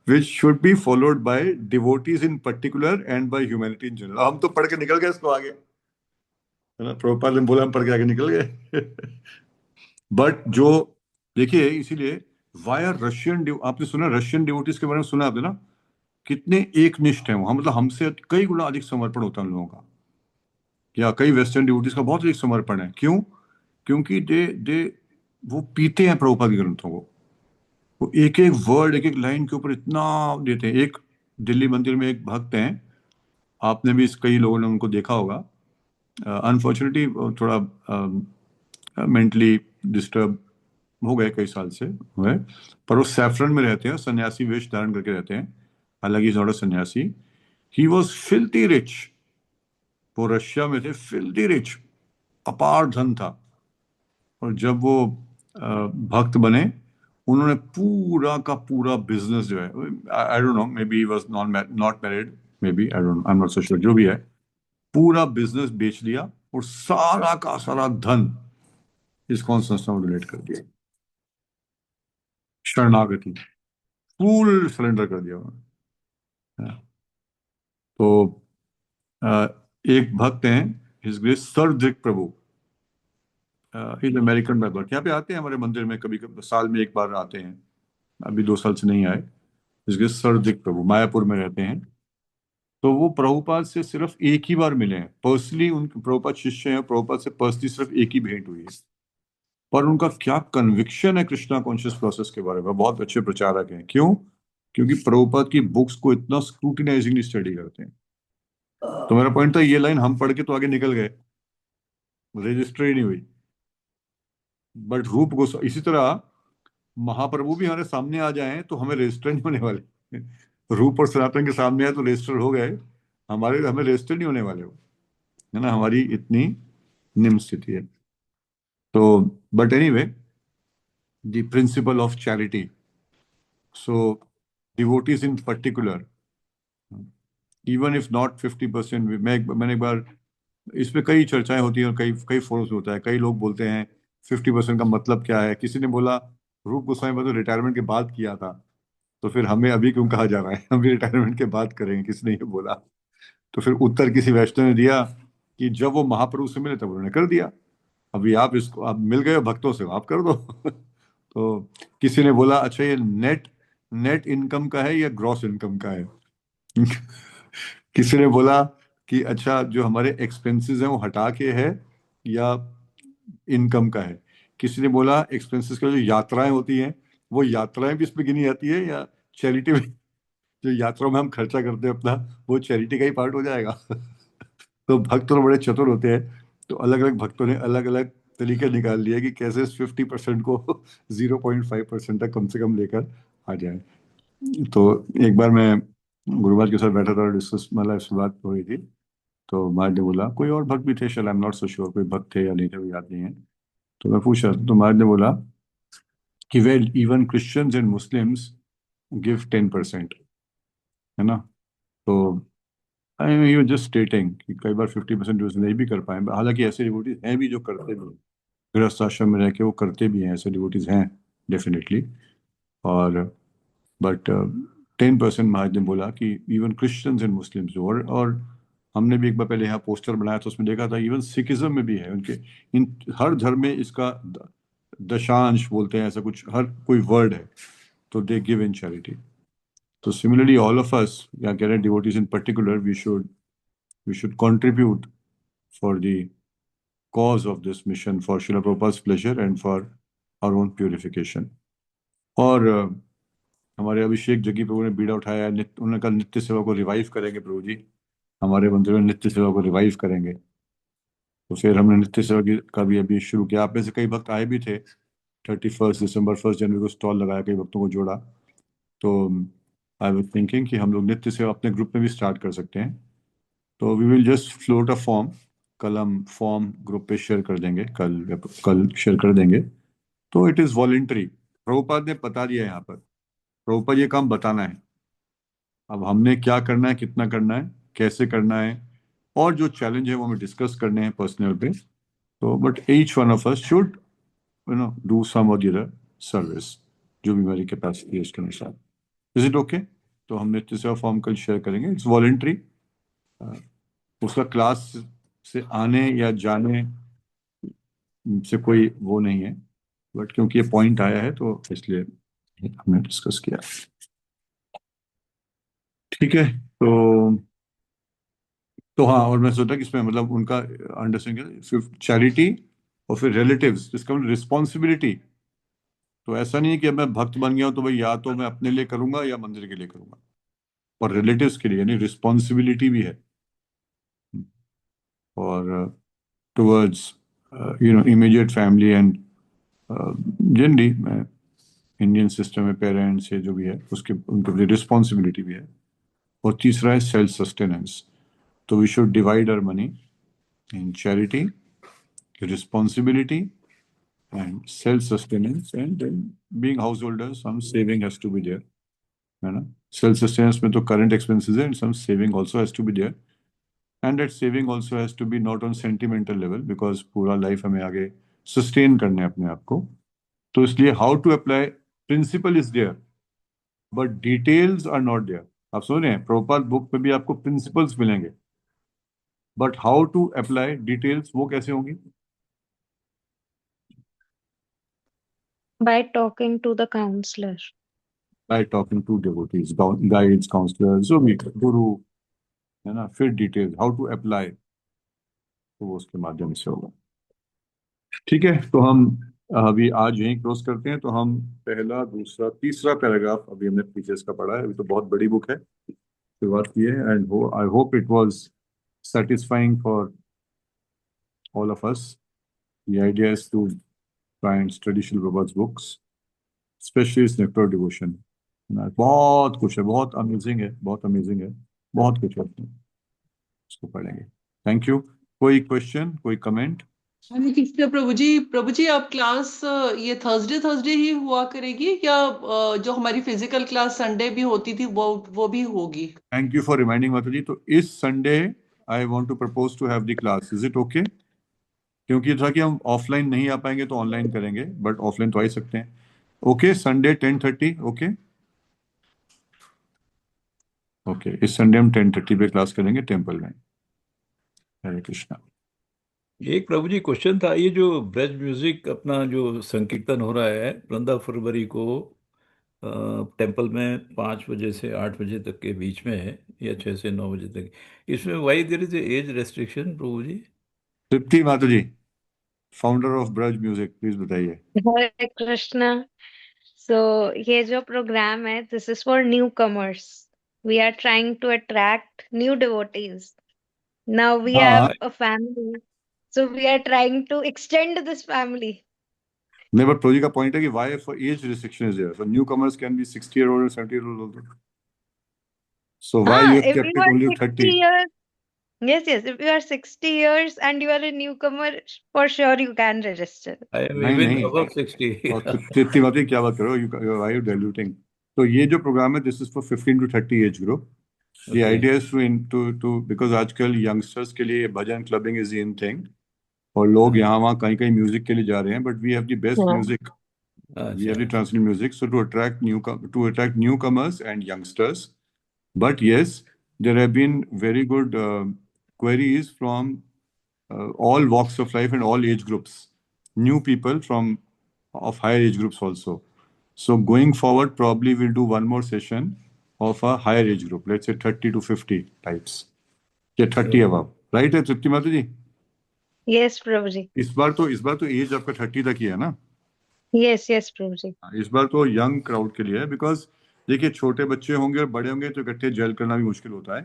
which should be followed by devotees in particular and by humanity in general. हम तो पढ़ के निकल गए इसको आगे, है ना, प्रभुपाद ने बोला हम पढ़ के आगे निकल गए। बट जो देखिए, इसीलिए वाया रशियन, आपने सुना रशियन डिवोटीज के बारे में, सुना आपने ना, कितने एक निष्ठ है वहां, मतलब हमसे कई गुना अधिक समर्पण होता है उन लोगों का, या कई वेस्टर्न डिवोटीज का बहुत अधिक समर्पण है। क्यों? क्योंकि दे वो पीते हैं प्रभुपाद के ग्रंथों को, वो एक एक वर्ड, एक एक लाइन के ऊपर इतना देते हैं। एक दिल्ली मंदिर में एक भक्त हैं, आपने भी कई लोगों ने उनको देखा होगा, अनफॉर्चुनेटली थोड़ा मेंटली डिस्टर्ब हो गए, कई साल से हुए, पर वो सैफरन में रहते हैं, सन्यासी वेश धारण करके रहते हैं, हालांकि इज नॉट अ सन्यासी। ही वॉज फिल्थी रिच, वो रशिया में थे, फिल्थी रिच, अपार धन था। और जब वो भक्त बने, उन्होंने पूरा का पूरा बिजनेस जो है, I don't know, may be he was not married, may be, I don't, I am not so sure, जो भी है, पूरा बिजनेस बेच दिया और सारा का सारा धन इस्कॉन संस्था में डोनेट कर दिया। शरणागति, फुल सरेंडर कर दिया उन्होंने। तो एक भक्त हैं, हिज ग्रेस सर दृक प्रभु, इज अमेरिकन बाय बर्थ, यहाँ पे आते हैं हमारे मंदिर में, कभी कभी साल में एक बार आते हैं, अभी 2 साल से नहीं आए। हिज ग्रेस सर दृक प्रभु मायापुर में रहते हैं। तो वो प्रभुपाद से सिर्फ एक ही बार मिले हैं पर्सनली, उनके प्रभुपाद शिष्य हैं, प्रभुपाद से पर्सनली सिर्फ एक ही भेंट हुई है, पर उनका क्या कन्विक्शन है कृष्णा कॉन्शियस प्रोसेस के बारे में, बहुत अच्छे प्रचारक हैं। क्यों? क्योंकि प्रभुपाद की बुक्स को इतना स्क्रूटिनाइजिंगली स्टडी करते हैं। तो मेरा पॉइंट था, ये लाइन हम पढ़ के तो आगे निकल गए, रजिस्टर ही नहीं हुई। बट रूप गोस्वामी, इसी तरह महाप्रभु भी हमारे सामने आ जाएं तो हमें रजिस्टर नहीं होने वाले। रूप और सनातन के सामने आए तो रजिस्टर हो गए, हमें रजिस्टर नहीं होने वाले हो, है ना, हमारी इतनी निम्न स्थिति है। तो but anyway, the principle of charity, so devotees in particular, even if not 50%, मैंने एक बार, इसमें कई चर्चाएं होती हैं और कई कई फोरम्स होता है, कई लोग बोलते हैं 50% का मतलब क्या है। किसी ने बोला रूप गोस्वामी तो रिटायरमेंट के बाद किया था, तो फिर हमें अभी क्यों कहा जा रहा है, हम भी रिटायरमेंट के बाद करेंगे, किसी ने ये बोला। तो फिर उत्तर किसी वैष्णव ने दिया कि जब वो महाप्रभु से मिले तब उन्होंने कर दिया, अभी आप इसको, आप मिल गए हो भक्तों से, आप कर दो। तो किसी ने बोला अच्छा ये नेट इनकम का है या ग्रॉस इनकम का है। किसी ने बोला कि अच्छा जो हमारे एक्सपेंसेस हैं वो हटा के है या इनकम का है। किसी ने बोला एक्सपेंसेस का जो यात्राएं होती हैं वो यात्राएं भी इसमें गिनी जाती है या चैरिटी में, जो यात्रा में हम खर्चा करते हैं अपना, वो चैरिटी का ही पार्ट हो जाएगा। तो भक्त तो बड़े चतुर होते हैं, तो अलग अलग भक्तों ने अलग अलग तरीके निकाल लिए कि कैसे इस 50% को 0.5% तक कम से कम लेकर आ जाए। तो एक बार मैं गुरुवार के साथ बैठा था, डिस्कस मतलब इस बात हो रही थी, तो महाराज ने बोला, कोई और भक्त भी थे शायद, आई एम नॉट सो श्योर कोई भक्त थे या नहीं थे, वो याद नहीं है। तो मैं पूछ रहा था, तो महाराज ने बोला कि well even Christians and Muslims give 10%, है ना। तो I mean you just stating कि कई बार 50% यूज नहीं भी कर पाए, हालांकि ऐसे डिवोटीज हैं भी जो करते भी हैं, गृहस्थ आश्रम में रह के वो करते भी हैं, ऐसे डिवोटीज हैं डेफिनेटली। और बट 10% महाराज ने बोला कि इवन क्रिश्चियंस एंड मुस्लिम्स, और हमने भी एक बार पहले यहाँ पोस्टर बनाया था, उसमें देखा था इवन सिखिज्म में भी है, उनके इन हर धर्म में इसका दशांश बोलते हैं, ऐसा कुछ हर कोई वर्ड है, तो they give in charity. So similarly, all of us, Gyanara devotees in particular, we should contribute for the cause of this mission, for Srila Prabhupada's pleasure and for our own purification. और हमारे अभिषेक जगी प्रभु ने बीड़ा उठाया, उन्होंने कहा नित्य सेवा को रिवाइव करेंगे प्रभु जी, हमारे मंदिर में नित्य सेवा को रिवाइव करेंगे। तो फिर हमने नित्य सेवा का भी अभी शुरू किया। आप में से कई भक्त आए भी थे, 31 दिसंबर 1 जनवरी को स्टॉल लगाया, कई भक्तों को जोड़ा। तो आई वाज थिंकिंग कि हम लोग नित्य सेवा अपने ग्रुप में भी स्टार्ट कर सकते हैं। तो we will just float a form, कल हम फॉर्म ग्रुप पे शेयर कर देंगे, कल शेयर कर देंगे। तो इट इज़ वॉलेंट्री, प्रभुपाद ने बता दिया यहाँ पर, प्रभुपाद ये काम बताना है, अब हमने क्या करना है, कितना करना है, कैसे करना है, और जो चैलेंज है वो हमें डिस्कस करने हैं पर्सनल पे। तो but each one of us should do some और द अदर सर्विस, जो भी हमारी कैपेसिटी है उसके अनुसार। Is it okay? तो हम तीसरा फॉर्म कल शेयर करेंगे, इट्स वॉलेंट्री। उसका क्लास से आने या जाने से कोई वो नहीं है, बट क्योंकि ये पॉइंट आया है तो इसलिए हमने डिस्कस किया। ठीक है, तो हाँ, और मैं सोचा कि इसमें मतलब उनका अंडरस्टैंडिंग चैरिटी और फिर रिलेटिव्स, इसका मतलब रिस्पॉन्सिबिलिटी। तो ऐसा नहीं है कि अब मैं भक्त बन गया हूं तो भाई या तो मैं अपने लिए करूंगा या मंदिर के लिए करूंगा, और रिलेटिव्स के लिए यानी रिस्पॉन्सिबिलिटी भी है। और towards immediate family and generally Indian system में पेरेंट्स से जो भी है उसके उनके लिए रिस्पॉन्सिबिलिटी भी है। और तीसरा है सेल्फ सस्टेनेंस। तो we should divide our money in charity, responsibility and self-sustenance, and then being householders, some saving has to be there, है ना? Self-sustenance में तो current expenses है, and some saving also has to be there, and that saving also has to be not on sentimental level, because पूरा life हमें आगे sustain करने हैं अपने आप को। तो इसलिए how to apply principle is there, but details are not there। आप सुन रहे हैं, प्रभुपाद बुक में भी आपको principles मिलेंगे, but how to apply details वो कैसे होंगी? By talking to the counselor. By talking to devotees, guides, counselors, जो भी गुरु, है ना? फिर डिटेल्स हाउ अप्लाई अप्लाई, तो वो उसके माध्यम से होगा। ठीक है, तो हम अभी आज यहीं क्लोज करते हैं। तो हम पहला, दूसरा, तीसरा पैराग्राफ अभी हमने पीछे का पढ़ा है। अभी तो बहुत बड़ी बुक है, शुरुआत की है, and I hope it was satisfying for all of us. The idea is to try and study Srila Prabhupada's books, especially his Nectar of Devotion. बहुत कुछ है, बहुत अमेजिंग है, बहुत अमेजिंग है, बहुत कुछ है उसमें, उसको पढ़ेंगे। Thank you. कोई क्वेश्चन, कोई कमेंट? हरे कृष्ण प्रभु जी आप क्लास ये थर्सडे ही हुआ करेगी या जो हमारी फिजिकल क्लास संडे भी होती थी वो भी होगी? थैंक यू फॉर रिमाइंडिंग माता जी। तो इस Sunday I want to propose to have the class, is it okay? क्योंकि था कि हम ऑफलाइन नहीं आ पाएंगे तो ऑनलाइन करेंगे, बट ऑफलाइन तो आ ही सकते हैं। ओके, संडे 10:30, ओके ओके, इस संडे हम 10:30 पे क्लास करेंगे टेम्पल में। हरे कृष्णा। एक प्रभु जी क्वेश्चन था, ये जो ब्रज म्यूजिक अपना जो संकीर्तन हो रहा है 15 फरवरी को टेम्पल में 5 बजे से 8 बजे तक के बीच में है, या 6 से 9 बजे तक, इसमें why there is age restriction Prabhu ji? Tripti Mata ji, founder of Braj music, please बताइए। हरे कृष्णा। सो ये जो प्रोग्राम है, this is for newcomers. We are trying to attract new devotees. Now we हाँ have a family, so we are trying to extend this family. नहीं, बट प्रोजी का पॉइंट है कि why for age restriction is there, so newcomers can be 60 year old or 70 year old also, so why you have If kept you it are only 60 30? years, yes, if you are 60 years and you are a newcomer, for sure you can register. I am नहीं इवन नहीं, अबव 60। और तृप्ति माता जी क्या बात करो, यू आर यू डाइल्यूटिंग? तो ये जो प्रोग्राम है, this is for 15 to 30 age group. The Okay. idea is to because आजकल यंगस्टर्स के लिए भजन क्लबिंग इज इन थिंग, और लोग यहाँ वहाँ कहीं कहीं म्यूजिक के लिए जा रहे हैं, but we have the best music, we have the transcendent music, so to attract newcomers and youngsters. But yes, there have been very good queries from all walks of life and all age groups, new people from of higher age groups also. So going forward, probably we'll do one more session of a higher age group, let's say 30 to 50 types, yeah, 30 above, right? Tripti Mata ji, Yes, Prabhuji. इस बार तो एज आपका 30 तक ही है ना? Yes, yes, Prabhuji. इस बार तो यंग क्राउड के लिए है, बिकॉज देखिए छोटे बच्चे होंगे और बड़े होंगे तो इकट्ठे जेल करना भी मुश्किल होता है,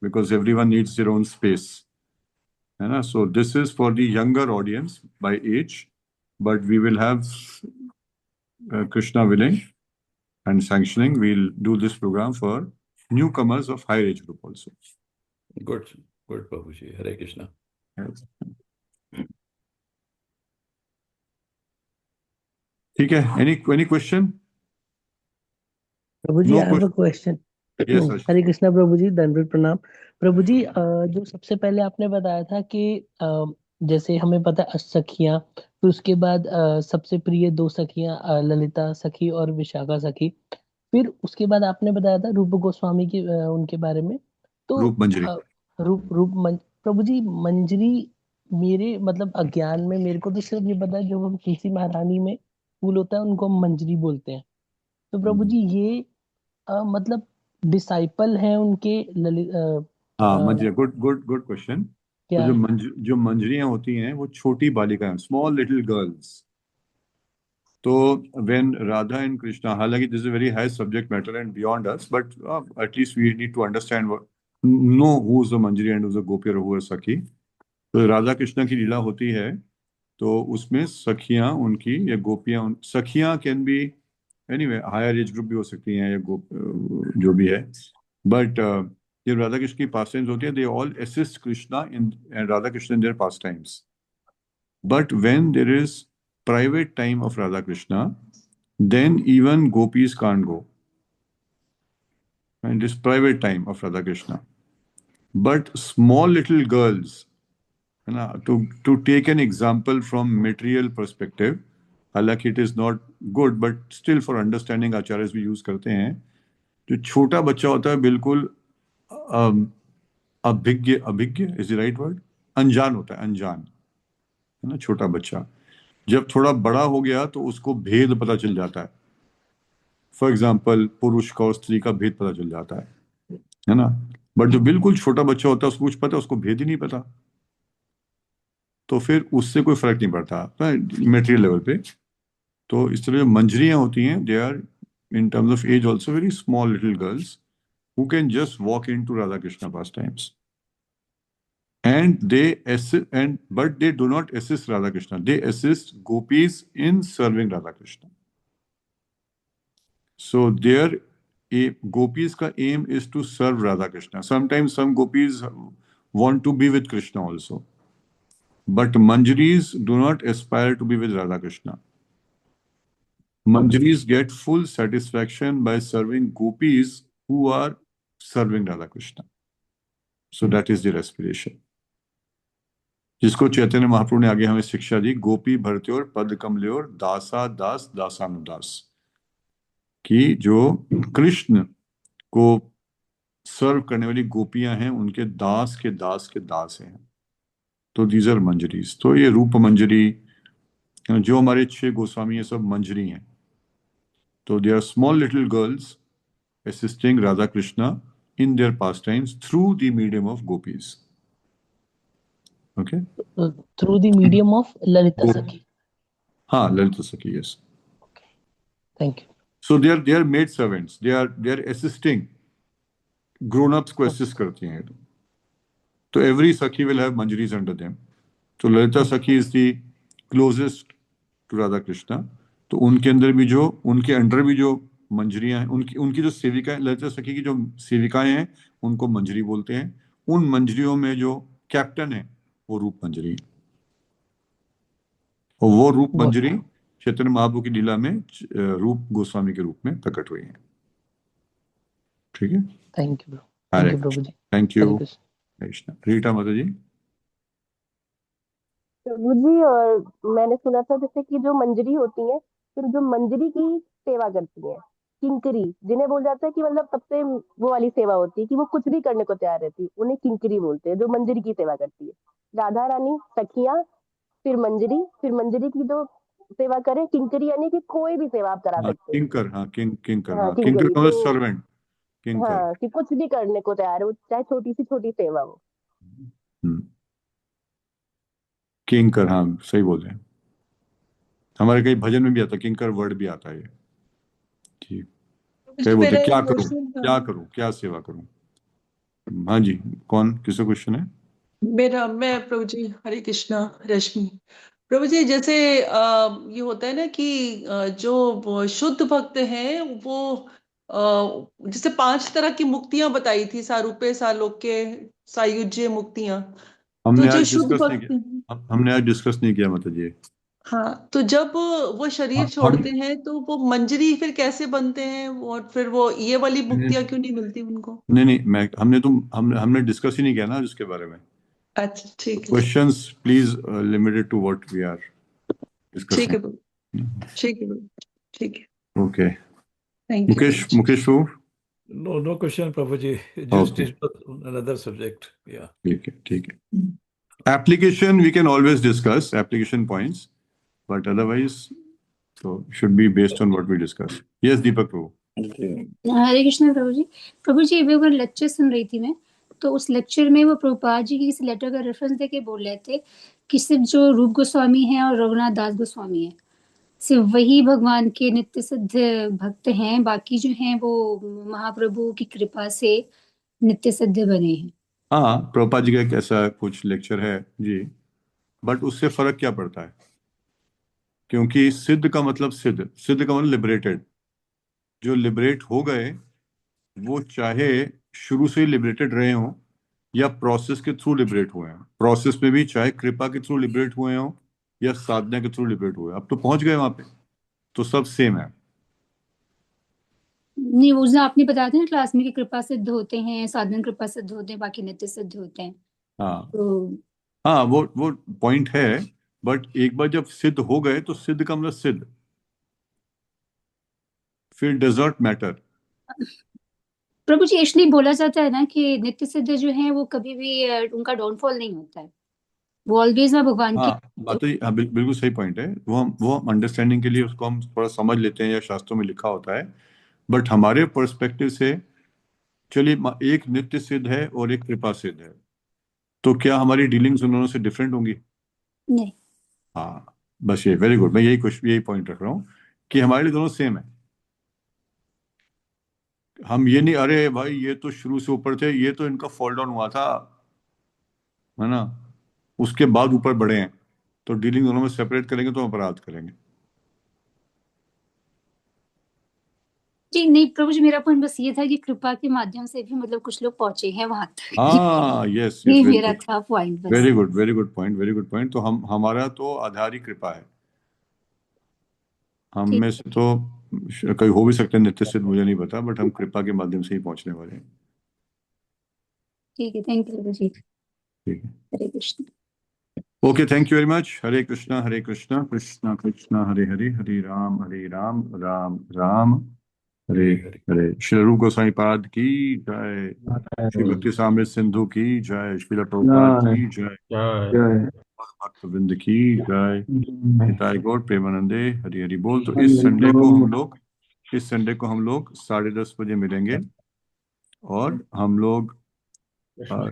because everyone needs their own space, है ना? So this is for the younger audience by age, but we will have Krishna willing and sanctioning, we'll do this program for newcomers of higher age group also. Good Prabhuji. Hare Krishna. ठीक है, any question? Prabhuji, No I have a question. Yes Hare Krishna Prabhu ji, दंडवत प्रणाम। प्रभु जी, जो सबसे पहले आपने बताया था कि जैसे हमें पता है सखियां, फिर उसके बाद सबसे प्रिय दो सखियां, ललिता सखी और विशाखा सखी। फिर उसके बाद आपने बताया था रूप गोस्वामी की, उनके बारे में। तो रूप मंजरी। रूप रूप प्रभु जी, मंजरी मेरे मतलब अज्ञान में मेरे को तो सिर्फ ये पता है, जो हम तुलसी महारानी में फूल होता है उनको हम मंजरी बोलते हैं। तो प्रभु जी ये मतलब डिसाइपल हैं उनके हाँ, Manjari, good good good question. तो क्या? जो मंजरियां होती हैं वो छोटी बालिकाएं, स्मॉल लिटिल गर्ल्स। तो व्हेन राधा एंड कृष्णा, हालांकि this is very high subject matter and beyond us, but at least we need to understand no who is the Manjari and who is the Gopi और हु इज सखी। तो राधा कृष्णा की लीला होती है, तो उसमें सखियां उनकी या गोपियां, सखियां can be anyway higher age group भी हो सकती हैं, या जो भी है। बट जब राधा कृष्ण की पास टाइम्स होती है, they all assist Krishna in Radha Krishna in their pastimes. But when there is private time of Radha Krishna, then even gopis can't go. And it is private time of Radha Krishna. But small little girls, to take an example from material perspective, हालांकि it is not good, but still for understanding आचार्य भी यूज करते हैं। जो छोटा बच्चा होता है बिल्कुल अभिज्ञ इज द राइट वर्ड, अनजान होता है, अनजान है ना छोटा बच्चा। जब थोड़ा बड़ा हो गया तो उसको भेद पता चल जाता है। फॉर एग्जाम्पल, पुरुष का और स्त्री का भेद पता चल जाता है ना। बट जो बिल्कुल छोटा बच्चा होता है उसको कुछ पता है, उसको भेद ही नहीं पता, तो फिर उससे कोई फर्क नहीं पड़ता मेटेरियल लेवल पे। तो इस तरह जो मंजरियां होती हैं, they are in terms of age also very small little girls who can just walk into Radha Krishna pastimes, and but they do not assist Radha Krishna, they assist gopis in serving Radha Krishna. So gopis ka aim is to serve Radha Krishna. Sometimes some gopis want to be with Krishna also, but manjaris do not aspire to be with Radha Krishna. Manjaris get full satisfaction by serving gopis who are serving Radha Krishna. So that is their aspiration, जिसको चैतन्य महाप्रभु ने आगे हमें शिक्षा दी, गोपी भरत्योर पद कमल्योर दासा दास दासानुदास, कि जो कृष्ण को सर्व करने वाली गोपियां हैं उनके दास के दास के दास हैं। तो दीज आर मंजरीज। तो ये रूप मंजरी, जो हमारे 6 गोस्वामी है सब मंजरी हैं। तो they are small little girls assisting Radha Krishna in their pastimes through the medium of gopis. Okay. Through the medium of Lalita Sakhi. हाँ, Lalita Sakhi, yes. Okay. Thank you. So they are maid servants. They are assisting. Grown-ups को assist करती हैं। तो every Sakhi will have manjaris under them. So Lalita Sakhi is the closest to Radha Krishna. तो उनके अंदर भी जो, उनके अंडर भी जो मंजरियां हैं, उनकी जो सेविकाएं, ललिता सखी की जो सेविकाएं हैं उनको मंजरी बोलते हैं। उन मंजरियों में जो कैप्टन है वो रूप मंजरी, और वो रूप मंजरी चैतन्य महाप्रभु की लीला में रूप गोस्वामी के रूप में प्रकट हुई है। ठीक है, thank you Prabhu ji. Thank you Krishna. Rita Mata ji. Prabhu ji, और मैंने सुना था जैसे कि जो मंजरी होती है, फिर जो मंजरी की सेवा करती है, किंकरी जिन्हें बोल जाता है कि मतलब सबसे वो वाली सेवा होती है कि वो कुछ भी करने को तैयार रहती है, उन्हें किंकरी बोलते हैं, जो मंजरी की सेवा करती है। राधा रानी, सखियां, फिर मंजरी की जो सेवा करे, किंकरी यानी कि कोई भी सेवा आप करा सकते हैं। किंकर का सर्वेंट, हाँ, कि कुछ भी करने को तैयार है, चाहे छोटी से छोटी सेवा हो। किंकर, हाँ सही बोल रहे हैं। हमारे कई भजन में भी आता है, किंकर वर्ड भी आता है। ठीक, क्या बोलते, क्या करूं, क्या सेवा करूं। हाँ जी, कौन, किसका क्वेश्चन है? मैं प्रभु जी, हरे कृष्णा। रश्मि प्रभु जी, जैसे ये होता है ना कि जो शुद्ध भक्त हैं वो जैसे 5 तरह की मुक्तियां बताई थी, सारूपे, सालोक्य, सायुज्य मुक्तियां। हमने तो आज जो शुद्ध डिस्कस नहीं भक्त, किया, हमने आज डिस्कस नहीं किया माता जी। हाँ, तो जब वो शरीर छोड़ते हैं तो वो मंजरी फिर कैसे बनते हैं, और फिर वो ये वाली मुक्तियां क्यों नहीं मिलती उनको? नहीं, मैं हमने डिस्कस ही नहीं किया ना उसके बारे में। अच्छा, ठीक है, questions please limited to what we are ठीक है डिस्कसिंग। बाबू, ठीक है बाबू, ठीक है, ओके, थैंक यू। मुकेश बाबू। No question, Prabhuji. Just Okay. it was another subject. Yeah. ठीक है। Application we can always discuss application points, but otherwise so should be based on what we discuss. Yes, Deepak Prabhu. हरे कृष्ण प्रभु जी। प्रभु जी, अभी अगर लेक्चर सुन रही थी मैं, तो उस लेक्चर में वो प्रभुपाद जी की किसी लेटर का रेफरेंस देके बोल रहे थे कि सिर्फ जो रूप गोस्वामी हैं और रघुनाथ दास गोस्वामी हैं, सिर्फ वही भगवान के नित्य सिद्ध भक्त हैं, बाकी जो हैं वो महाप्रभु की कृपा से नित्य सिद्ध बने हैं। हाँ, प्रभुपाद जी का एक ऐसा कुछ लेक्चर है जी, बट उससे फर्क क्या पड़ता है? क्योंकि सिद्ध का मतलब सिद्ध का मतलब लिबरेटेड। जो लिबरेट हो गए वो चाहे शुरू से ही लिबरेटेड रहे हों या प्रोसेस के थ्रू लिबरेट हुए हैं, प्रोसेस में भी चाहे कृपा के थ्रू लिबरेट हुए हों या साधना के थ्रू लिबरेट हुए, अब तो पहुंच गए वहां पे, तो सब सेम है। नहीं, वो जो आपने बताया था ना क्लास में कि कृपा सिद्ध होते हैं, साधन कृपा सिद्ध होते हैं, बाकी नित्य सिद्ध होते हैं। हाँ तो हाँ, वो पॉइंट है, बट एक बार जब सिद्ध हो गए तो सिद्ध का मतलब सिद्ध, फिर डज नॉट मैटर। प्रभु जी, इसलिए बोला जाता है ना कि नित्य सिद्ध जो है वो कभी भी उनका डाउनफॉल नहीं होता है, वो ऑलवेज में भगवान की। हाँ, बात तो हाँ, बिल्कुल सही पॉइंट है। वो हम अंडरस्टैंडिंग के लिए उसको हम थोड़ा समझ लेते हैं या शास्त्रों में लिखा होता है, बट हमारे पर्सपेक्टिव से चलिए एक नित्य सिद्ध है और एक कृपा सिद्ध है, तो क्या हमारी डीलिंग्स उन दोनों से डिफरेंट होंगी? नहीं। हाँ, बस ये वेरी गुड, मैं यही पॉइंट रख रहा हूँ कि हमारे लिए दोनों सेम है। हम ये नहीं अरे भाई ये तो शुरू से ऊपर थे, ये तो इनका फॉल डाउन हुआ था, है ना, उसके बाद ऊपर बढ़े हैं, तो डीलिंग दोनों में सेपरेट करेंगे तो हम अपराध करेंगे। जी नहीं प्रभु जी, मेरा पॉइंट बस ये था कि कृपा के माध्यम से भी मतलब कुछ लोग पहुंचे हैं वहां तक। हाँ, यस ये यस, मेरा था पॉइंट बस। Very good point. तो हमारा तो आधार ही कृपा है। हम में से तो कहीं हो भी सकते हैं नित्य सिद्ध, मुझे नहीं पता, बट हम कृपा के माध्यम से ही पहुंचने वाले हैं। ठीक है, थैंक यू प्रभु जी। ठीक है, Hare Krishna. Okay, thank you very much. Hare Krishna Krishna Krishna Hare Hare, Hare Ram Ram Ram Hare Hare. Shri Rup Goswami पाद की जय, श्री भक्ति सामृत सिंधु की जय, श्री प्रभुपाद की जय, भक्तवृंद की जय, निताय गौर प्रेमानंदे हरि हरि बोल। तो इस संडे को हम लोग 10:30 बजे मिलेंगे, और हम लोग